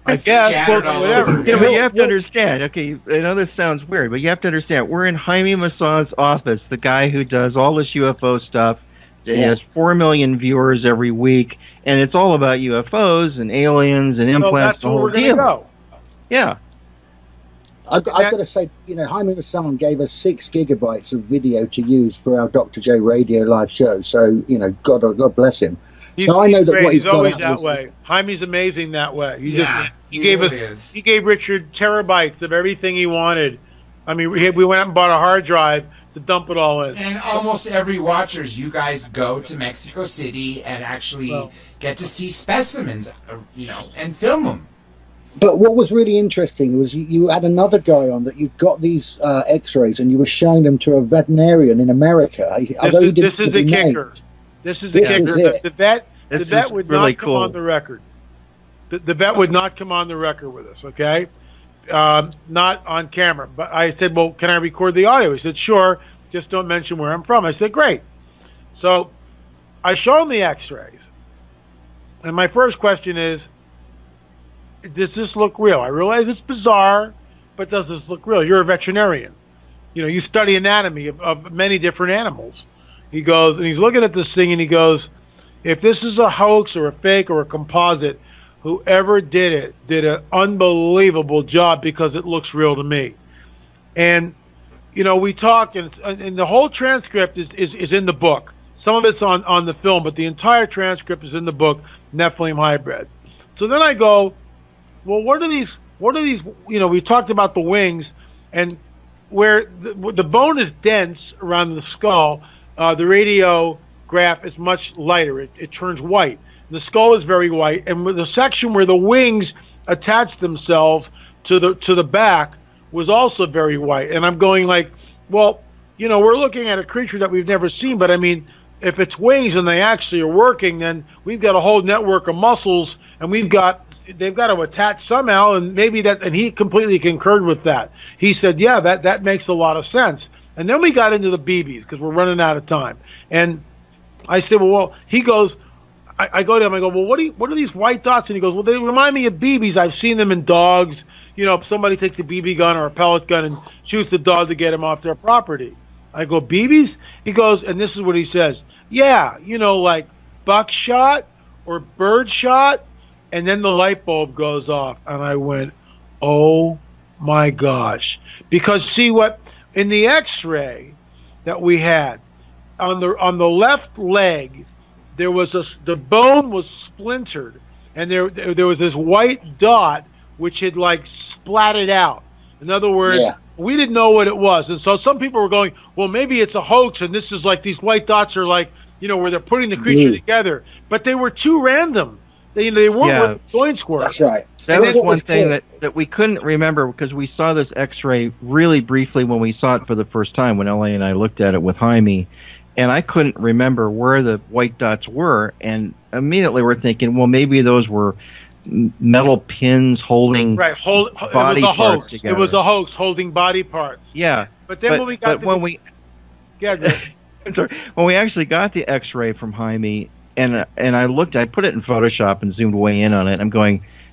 I guess." Whatever. Yeah, but you have to understand. Okay, I know this sounds weird, but you have to understand. We're in Jaime Maussan's office, the guy who does all this UFO stuff. He has 4 million viewers every week, and it's all about UFOs and aliens and implants. That's where we're going to go. Yeah. I've got to say, Jaime Maussan gave us 6 gigabytes of video to use for our Dr. J Radio live show. So, God bless him. So I know that what he's always got that way. Jaime's amazing that way. He gave Richard terabytes of everything he wanted. I mean, we went out and bought a hard drive to dump it all in. And almost every Watchers, you guys go to Mexico City and actually get to see specimens, and film them. But what was really interesting was you had another guy on that you'd got these X-rays and you were showing them to a veterinarian in America. This is the kicker. The vet would not come on the record. The vet would not come on the record with us, okay? Not on camera. But I said, "Well, can I record the audio?" He said, "Sure." Just don't mention where I'm from. I said, great. So I show him the x-rays. And my first question is, does this look real? I realize it's bizarre, but does this look real? You're a veterinarian. You know, you study anatomy of many different animals. He goes, and he's looking at this thing, and he goes, if this is a hoax or a fake or a composite, whoever did it did an unbelievable job because it looks real to me. And, you know, we talked, and the whole transcript is in the book. Some of it's on the film, but the entire transcript is in the book, Nephilim Hybrid. So then I go, well, what are these, you know, we talked about the wings, and where the bone is dense around the skull, the radiograph is much lighter. It turns white. The skull is very white, and with the section where the wings attach themselves to the back was also very white. And I'm going like, well, you know, we're looking at a creature that we've never seen, but I mean, if it's wings and they actually are working, then we've got a whole network of muscles, and they've got to attach somehow, and maybe that, and he completely concurred with that. He said, yeah, that makes a lot of sense. And then we got into the BBs because we're running out of time. And I said, well, he goes, I go to him, I go, well, what are these white dots? And he goes, well, they remind me of BBs. I've seen them in dogs. You know, if somebody takes a BB gun or a pellet gun and shoots the dog to get him off their property. I go, BBs? He goes, and this is what he says, yeah, you know, like buckshot or birdshot. And then the light bulb goes off, and I went, oh my gosh. Because see what, in the x-ray that we had, on the left leg, there was the bone was splintered, and there was this white dot which had like splatted out. In other words, we didn't know what it was. And so some people were going, well, maybe it's a hoax, and this is like, these white dots are like, you know, where they're putting the creature together. But they were too random. They weren't where the joints were. That's right. That was one thing that we couldn't remember because we saw this x-ray really briefly when we saw it for the first time, when L.A. and I looked at it with Jaime, and I couldn't remember where the white dots were, and immediately we're thinking, well, maybe those were metal pins holding body parts together. It was a hoax holding body parts. Yeah. But then when we got when we actually got the x-ray from Jaime, and I put it in Photoshop and zoomed way in on it.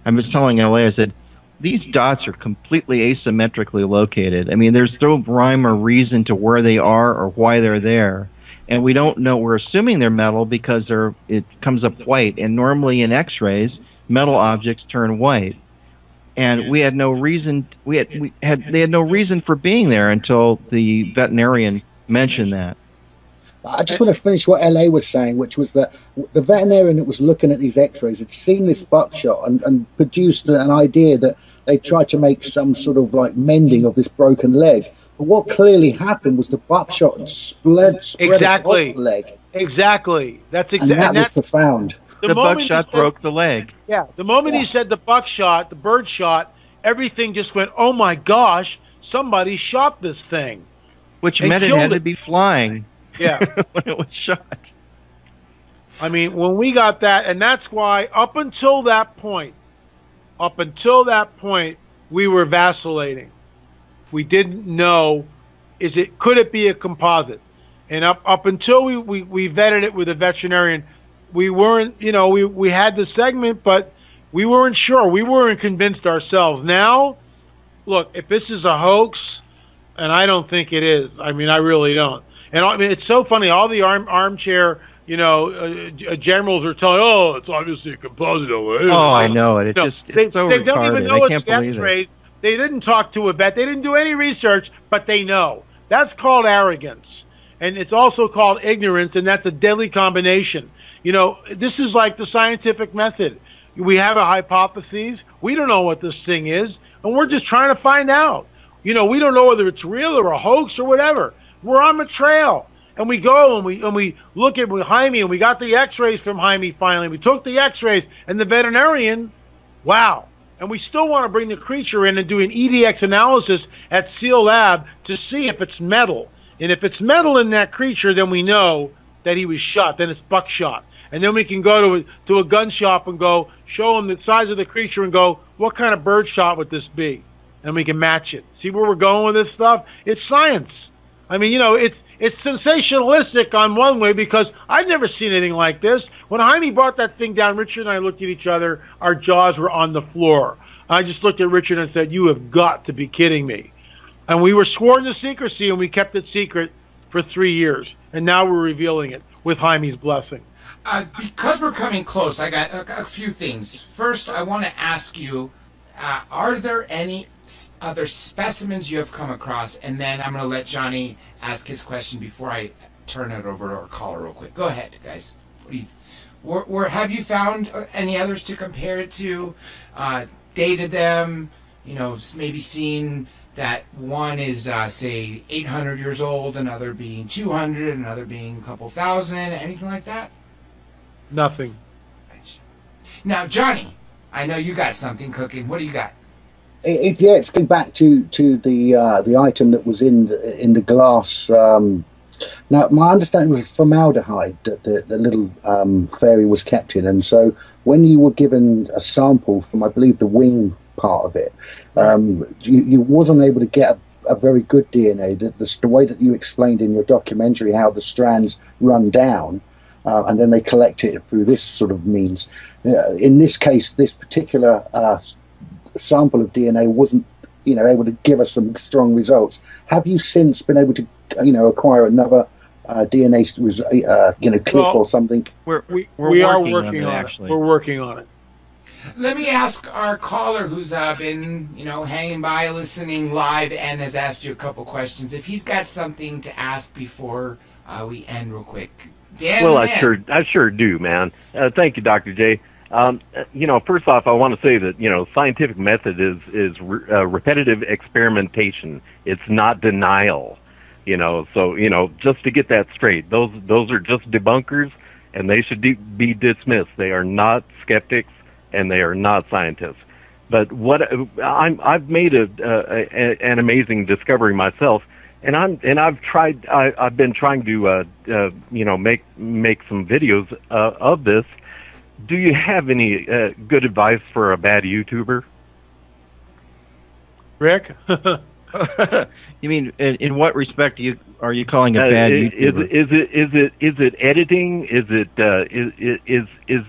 I was telling LA, I said, these dots are completely asymmetrically located. I mean, there's no rhyme or reason to where they are or why they're there. And we don't know, we're assuming they're metal because it comes up white. And normally in x-rays, metal objects turn white. And we had no reason, they had no reason for being there until the veterinarian mentioned that. I just want to finish what LA was saying, which was that the veterinarian that was looking at these x-rays had seen this buckshot and produced an idea that they tried to make some sort of like mending of this broken leg. But what clearly happened was the buckshot spread across the leg. Exactly. And that was profound. The buckshot broke the leg. Yeah. The moment he said the buckshot, the bird shot, everything just went, oh my gosh, somebody shot this thing. Which meant it had to be flying. Yeah. When it was shot. I mean, when we got that, and that's why up until that point, we were vacillating. We didn't know, could it be a composite? And up until we vetted it with a veterinarian, we weren't, you know, we had the segment, but we weren't sure. We weren't convinced ourselves. Now, look, if this is a hoax, and I don't think it is. I mean, I really don't. And I mean, it's so funny. All the armchair, you know, generals are telling, "Oh, it's obviously a composite." Oh, I know it. It's so they don't even know it's X-rays. They didn't talk to a vet. They didn't do any research, but they know. That's called arrogance, and it's also called ignorance, and that's a deadly combination. You know, this is like the scientific method. We have a hypothesis. We don't know what this thing is, and we're just trying to find out. You know, we don't know whether it's real or a hoax or whatever. We're on the trail, and we go and we look at Jaime, and we got the X-rays from Jaime finally. We took the X-rays, and the veterinarian, wow. And we still want to bring the creature in and do an EDX analysis at Seal Lab to see if it's metal. And if it's metal in that creature, then we know that he was shot. Then it's buckshot. And then we can go to a gun shop and go show him the size of the creature and go, what kind of bird shot would this be? And we can match it. See where we're going with this stuff? It's science. I mean, you know, it's sensationalistic on one way because I've never seen anything like this. When Jaime brought that thing down, Richard and I looked at each other. Our jaws were on the floor. I just looked at Richard and said, "You have got to be kidding me." And we were sworn to secrecy, and we kept it secret for 3 years. And now we're revealing it with Jaime's blessing. Because we're coming close, I got a few things. First, I want to ask you, are there any other specimens you have come across? And then I'm going to let Johnny ask his question before I turn it over to our caller real quick. Go ahead, guys. What do you, have you found any others to compare it to? Dated them, maybe seen that one is, say, 800 years old, another being 200, another being a couple thousand, anything like that? Nothing. Now, Johnny, I know you got something cooking. What do you got? It's going back to the item that was in the glass. Now, my understanding was formaldehyde that the little fairy was kept in, and so when you were given a sample from, I believe, the wing part of it, you wasn't able to get a very good DNA. The way that you explained in your documentary how the strands run down, and then they collect it through this sort of means. In this case, this particular sample of DNA wasn't, able to give us some strong results. Have you since been able to, acquire another DNA, clip or something? We are working on it. Actually, we're working on it. Let me ask our caller who's been, hanging by, listening live, and has asked you a couple questions, if he's got something to ask before we end real quick. Dan, well, I sure do, man. Thank you, Dr. J. First off, I want to say that, scientific method is repetitive experimentation. It's not denial, so, just to get that straight, those are just debunkers, and they should be dismissed. They are not skeptics, and they are not scientists. But I've made an amazing discovery myself, and I've been trying to make some videos of this. Do you have any good advice for a bad YouTuber? Rick? You mean in what respect are you calling a bad YouTuber? Is it editing? Is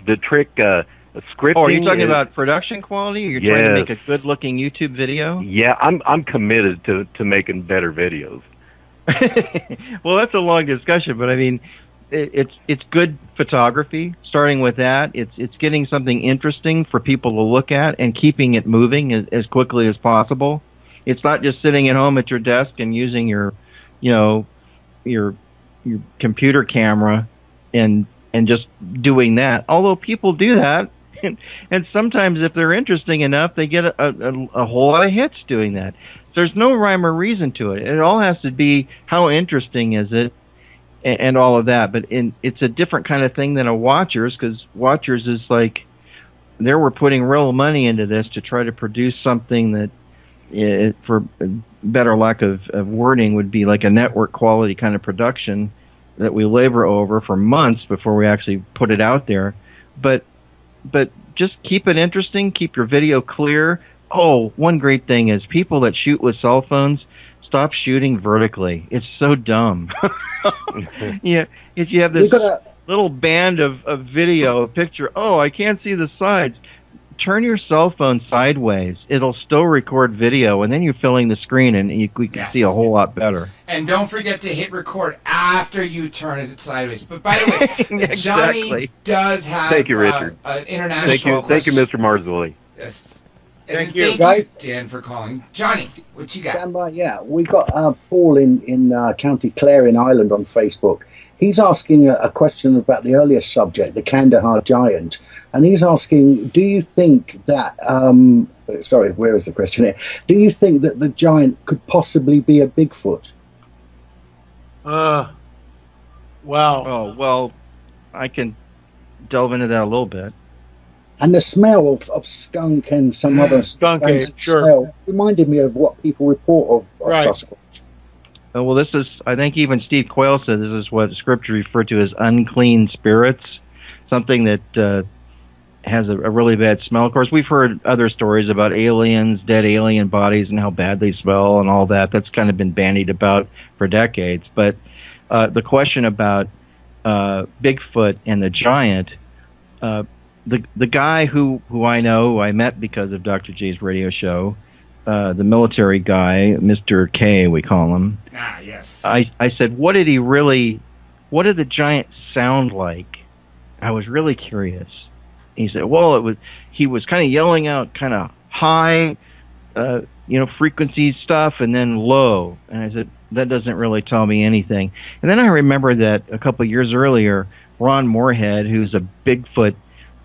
the trick scripting? Oh, are you talking about production quality? You're trying to make a good-looking YouTube video? Yeah, I'm committed to making better videos. Well, that's a long discussion, but I mean, it's good photography. Starting with that, it's getting something interesting for people to look at and keeping it moving as quickly as possible. It's not just sitting at home at your desk and using your computer camera and just doing that. Although people do that, and sometimes if they're interesting enough, they get a whole lot of hits doing that. There's no rhyme or reason to it. It all has to be how interesting is it, and all of that. But it's a different kind of thing than a Watchers, because Watchers is like they were putting real money into this to try to produce something that, for better lack of wording, would be like a network quality kind of production that we labor over for months before we actually put it out there. But just keep it interesting, keep your video clear. Oh, one great thing is people that shoot with cell phones, stop shooting vertically. It's so dumb. Yeah, if you have this little band of video, a picture, oh, I can't see the sides. Turn your cell phone sideways. It'll still record video, and then you're filling the screen, and we can see a whole lot better. And don't forget to hit record after you turn it sideways. But by the way, exactly. Johnny does have Thank you, Richard. An international Thank you, Mr. Marzulli. Yes. Thank you, guys. Dan, for calling. Johnny, what you got? Stand by. Yeah, we got Paul in County Clare in Ireland on Facebook. He's asking a question about the earlier subject, the Kandahar giant, and he's asking, do you think that? Sorry, where is the question here? Do you think that the giant could possibly be a Bigfoot? Wow. Oh, well, I can delve into that a little bit. And the smell of skunk and some other skunk ape, sure, smell reminded me of what people report of right. Sasquatch. Well, this is, I think even Steve Quayle said this is what Scripture referred to as unclean spirits, something that has a really bad smell. Of course, we've heard other stories about aliens, dead alien bodies, and how bad they smell and all that. That's kind of been bandied about for decades. But the question about Bigfoot and the giant, the guy who I know, who I met because of Dr. J's radio show, the military guy, Mr. K, we call him. Ah, yes. I said, what did the giant sound like? I was really curious. He said, well, he was kind of yelling out kind of high, frequency stuff, and then low. And I said, that doesn't really tell me anything. And then I remember that a couple of years earlier, Ron Moorhead, who's a Bigfoot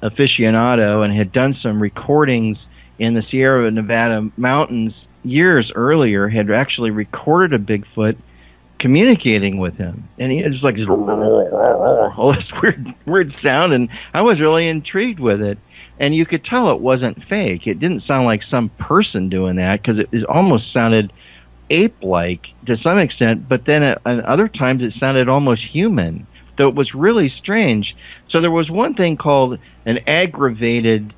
aficionado and had done some recordings in the Sierra Nevada mountains years earlier, had actually recorded a Bigfoot communicating with him, and he had just like all this weird sound, and I was really intrigued with it. And you could tell it wasn't fake. It didn't sound like some person doing that, because it almost sounded ape-like to some extent, but then at other times it sounded almost human. So it was really strange. So there was one thing called an aggravated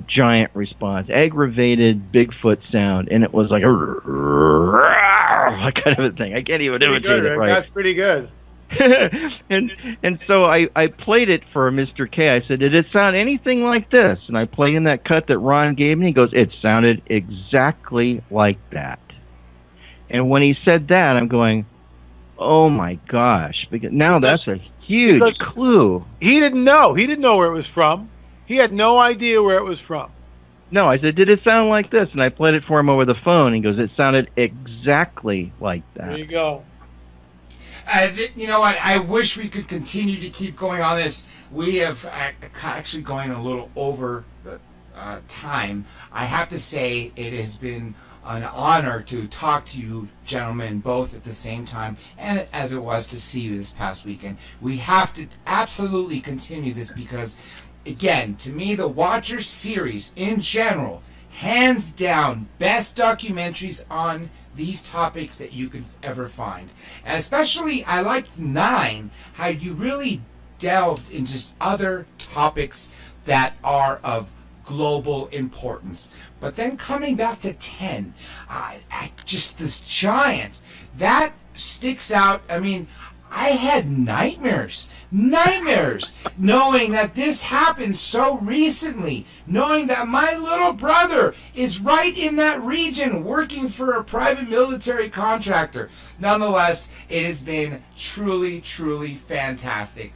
giant response, aggravated Bigfoot sound, and it was like that kind of a thing. I can't even imitate it right. That's pretty good. and so I played it for Mr. K. I said, did it sound anything like this? And I played in that cut that Ron gave me. He goes, it sounded exactly like that. And when he said that, I'm going, oh my gosh, because now that's a huge clue. He didn't know. He didn't know where it was from. He had no idea where it was from. No, I said, did it sound like this? And I played it for him over the phone. He goes, it sounded exactly like that. There you go. You know what? I wish we could continue to keep going on this. We have actually going a little over the time. I have to say it has been an honor to talk to you gentlemen both at the same time, and as it was to see you this past weekend. We have to absolutely continue this because, again, to me, the Watcher series in general, hands down, best documentaries on these topics that you could ever find. And especially, I liked 9, how you really delved into other topics that are of global importance. But then coming back to 10, just this giant, that sticks out. I mean, I had nightmares, knowing that this happened so recently, knowing that my little brother is right in that region working for a private military contractor. Nonetheless, it has been truly, truly fantastic.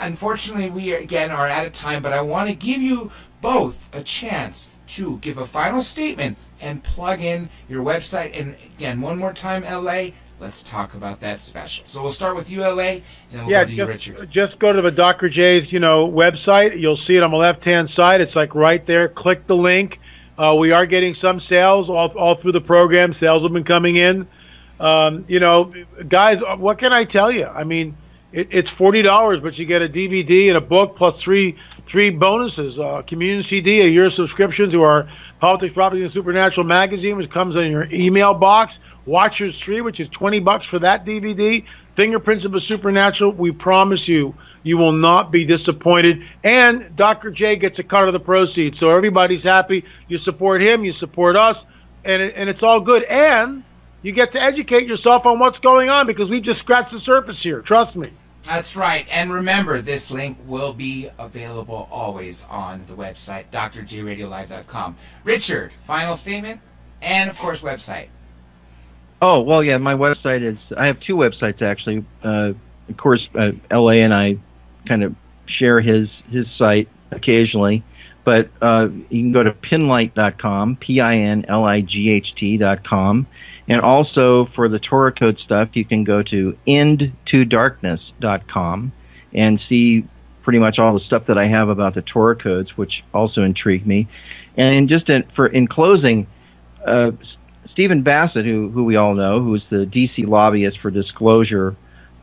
Unfortunately, we again are out of time, but I want to give you both a chance to give a final statement and plug in your website. And again, one more time, LA, let's talk about that special. So we'll start with you, LA, and then we'll go to you, Richard. Just go to the Dr. J's, website. You'll see it on the left-hand side. It's like right there. Click the link. We are getting some sales all through the program. Sales have been coming in. Guys, what can I tell you? I mean, it's $40, but you get a DVD and a book plus three bonuses. Community CD, a year subscription to our Politics, Property, and Supernatural magazine, which comes in your email box. Watchers 3, which is $20 for that DVD. Fingerprints of the Supernatural. We promise you, you will not be disappointed. And Dr. J gets a cut of the proceeds. So everybody's happy. You support him, you support us, and it's all good. And you get to educate yourself on what's going on, because we just scratched the surface here. Trust me. That's right. And remember, this link will be available always on the website, drjradiolive.com. Richard, final statement, and, of course, website. Oh, well, yeah, my website is, I have 2 websites, actually. Of course, LA and I kind of share his site occasionally, but you can go to pinlight.com, pinlight.com. And also for the Torah code stuff, you can go to endtodarkness.com and see pretty much all the stuff that I have about the Torah codes, which also intrigue me. And just in closing, Stephen Bassett, who we all know, who is the DC lobbyist for disclosure,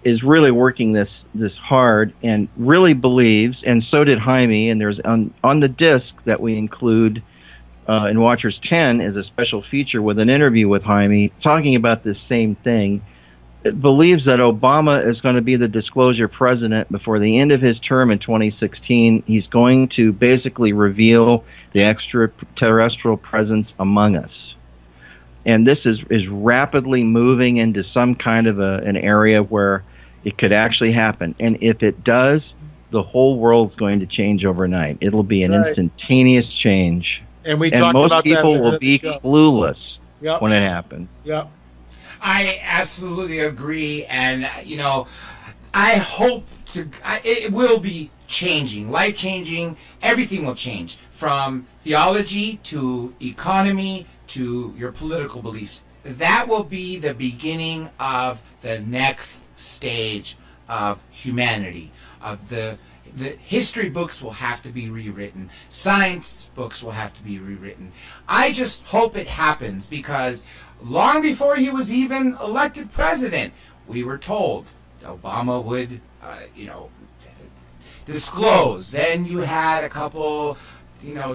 is really working this hard and really believes, and so did Jaime, and there's on the disc that we include in Watchers 10 is a special feature with an interview with Jaime talking about this same thing. It believes that Obama is going to be the disclosure president before the end of his term in 2016. He's going to basically reveal the extraterrestrial presence among us. And this is rapidly moving into some kind of an area where It could actually happen. And if it does, the whole world's going to change overnight. It'll be an instantaneous change. And most people will be clueless when it happens. Yep. I absolutely agree. And, I hope it will be changing, life-changing. Everything will change, from theology to economy to your political beliefs. That will be the beginning of the next stage of humanity. Of the history books will have to be rewritten. Science books will have to be rewritten. I just hope it happens, because long before he was even elected president, we were told Obama would, disclose. Then you had a couple,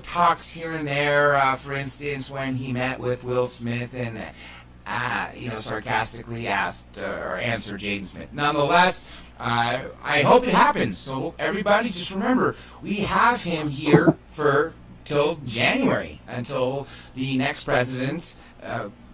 talks here and there. For instance, when he met with Will Smith and, sarcastically asked or answered Jaden Smith. Nonetheless, I hope it happens. So everybody, just remember, we have him here till January, until the next president,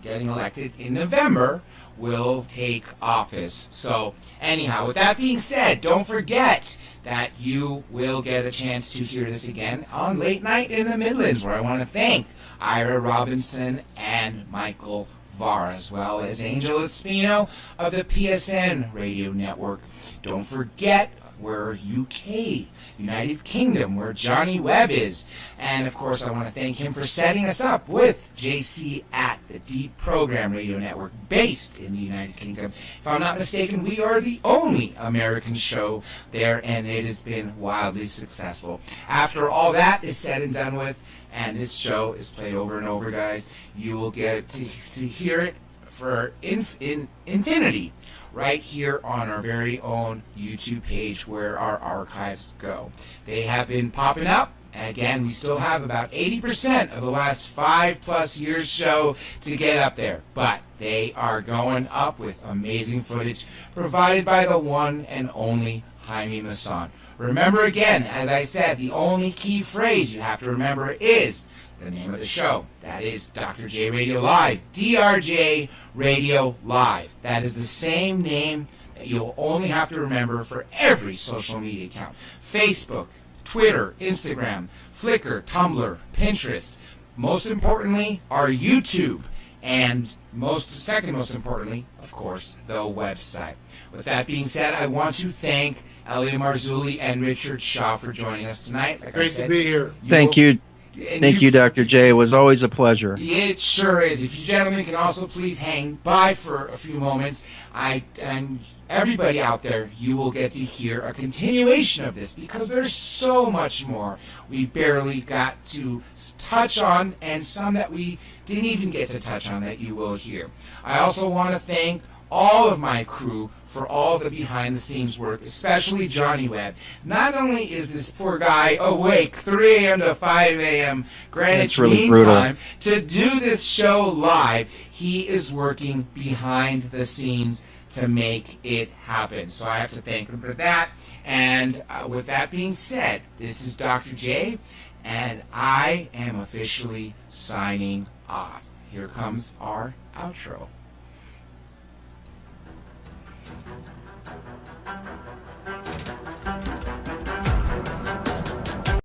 getting elected in November, will take office. So anyhow, with that being said, don't forget that you will get a chance to hear this again on Late Night in the Midlands, where I want to thank Ira Robinson and Michael Vara, as well as Angel Espino of the PSN Radio Network. Don't forget, we're UK, United Kingdom, where Johnny Webb is. And, of course, I want to thank him for setting us up with JC at the Deep Program Radio Network, based in the United Kingdom. If I'm not mistaken, we are the only American show there, and it has been wildly successful. After all that is said and done with, and this show is played over and over, guys, you will get to hear it for infinity right here on our very own YouTube page, where our archives go. They have been popping up. Again, we still have about 80% of the last 5+ years show to get up there, but they are going up with amazing footage provided by the one and only Jaime Maussan. Remember, again, as I said, the only key phrase you have to remember is the name of the show. That is Dr. J Radio Live, DRJ Radio Live. That is the same name that you'll only have to remember for every social media account: Facebook, Twitter, Instagram, Flickr, Tumblr, Pinterest. Most importantly, our YouTube, and second most importantly, of course, the website. With that being said, I want to thank Elliot Marzulli and Richard Shaw for joining us tonight. Like Great I said, to be here. Thank you. Thank you, Dr. J. It was always a pleasure. It sure is. If you gentlemen can also please hang by for a few moments, and everybody out there, you will get to hear a continuation of this, because there's so much more we barely got to touch on, and some that we didn't even get to touch on that you will hear. I also want to thank all of my crew for all the behind-the-scenes work, especially Johnny Webb. Not only is this poor guy awake 3 a.m. to 5 a.m. Greenwich Mean Time to do this show live, he is working behind the scenes to make it happen. So I have to thank him for that. And with that being said, this is Dr. J, and I am officially signing off. Here comes our outro.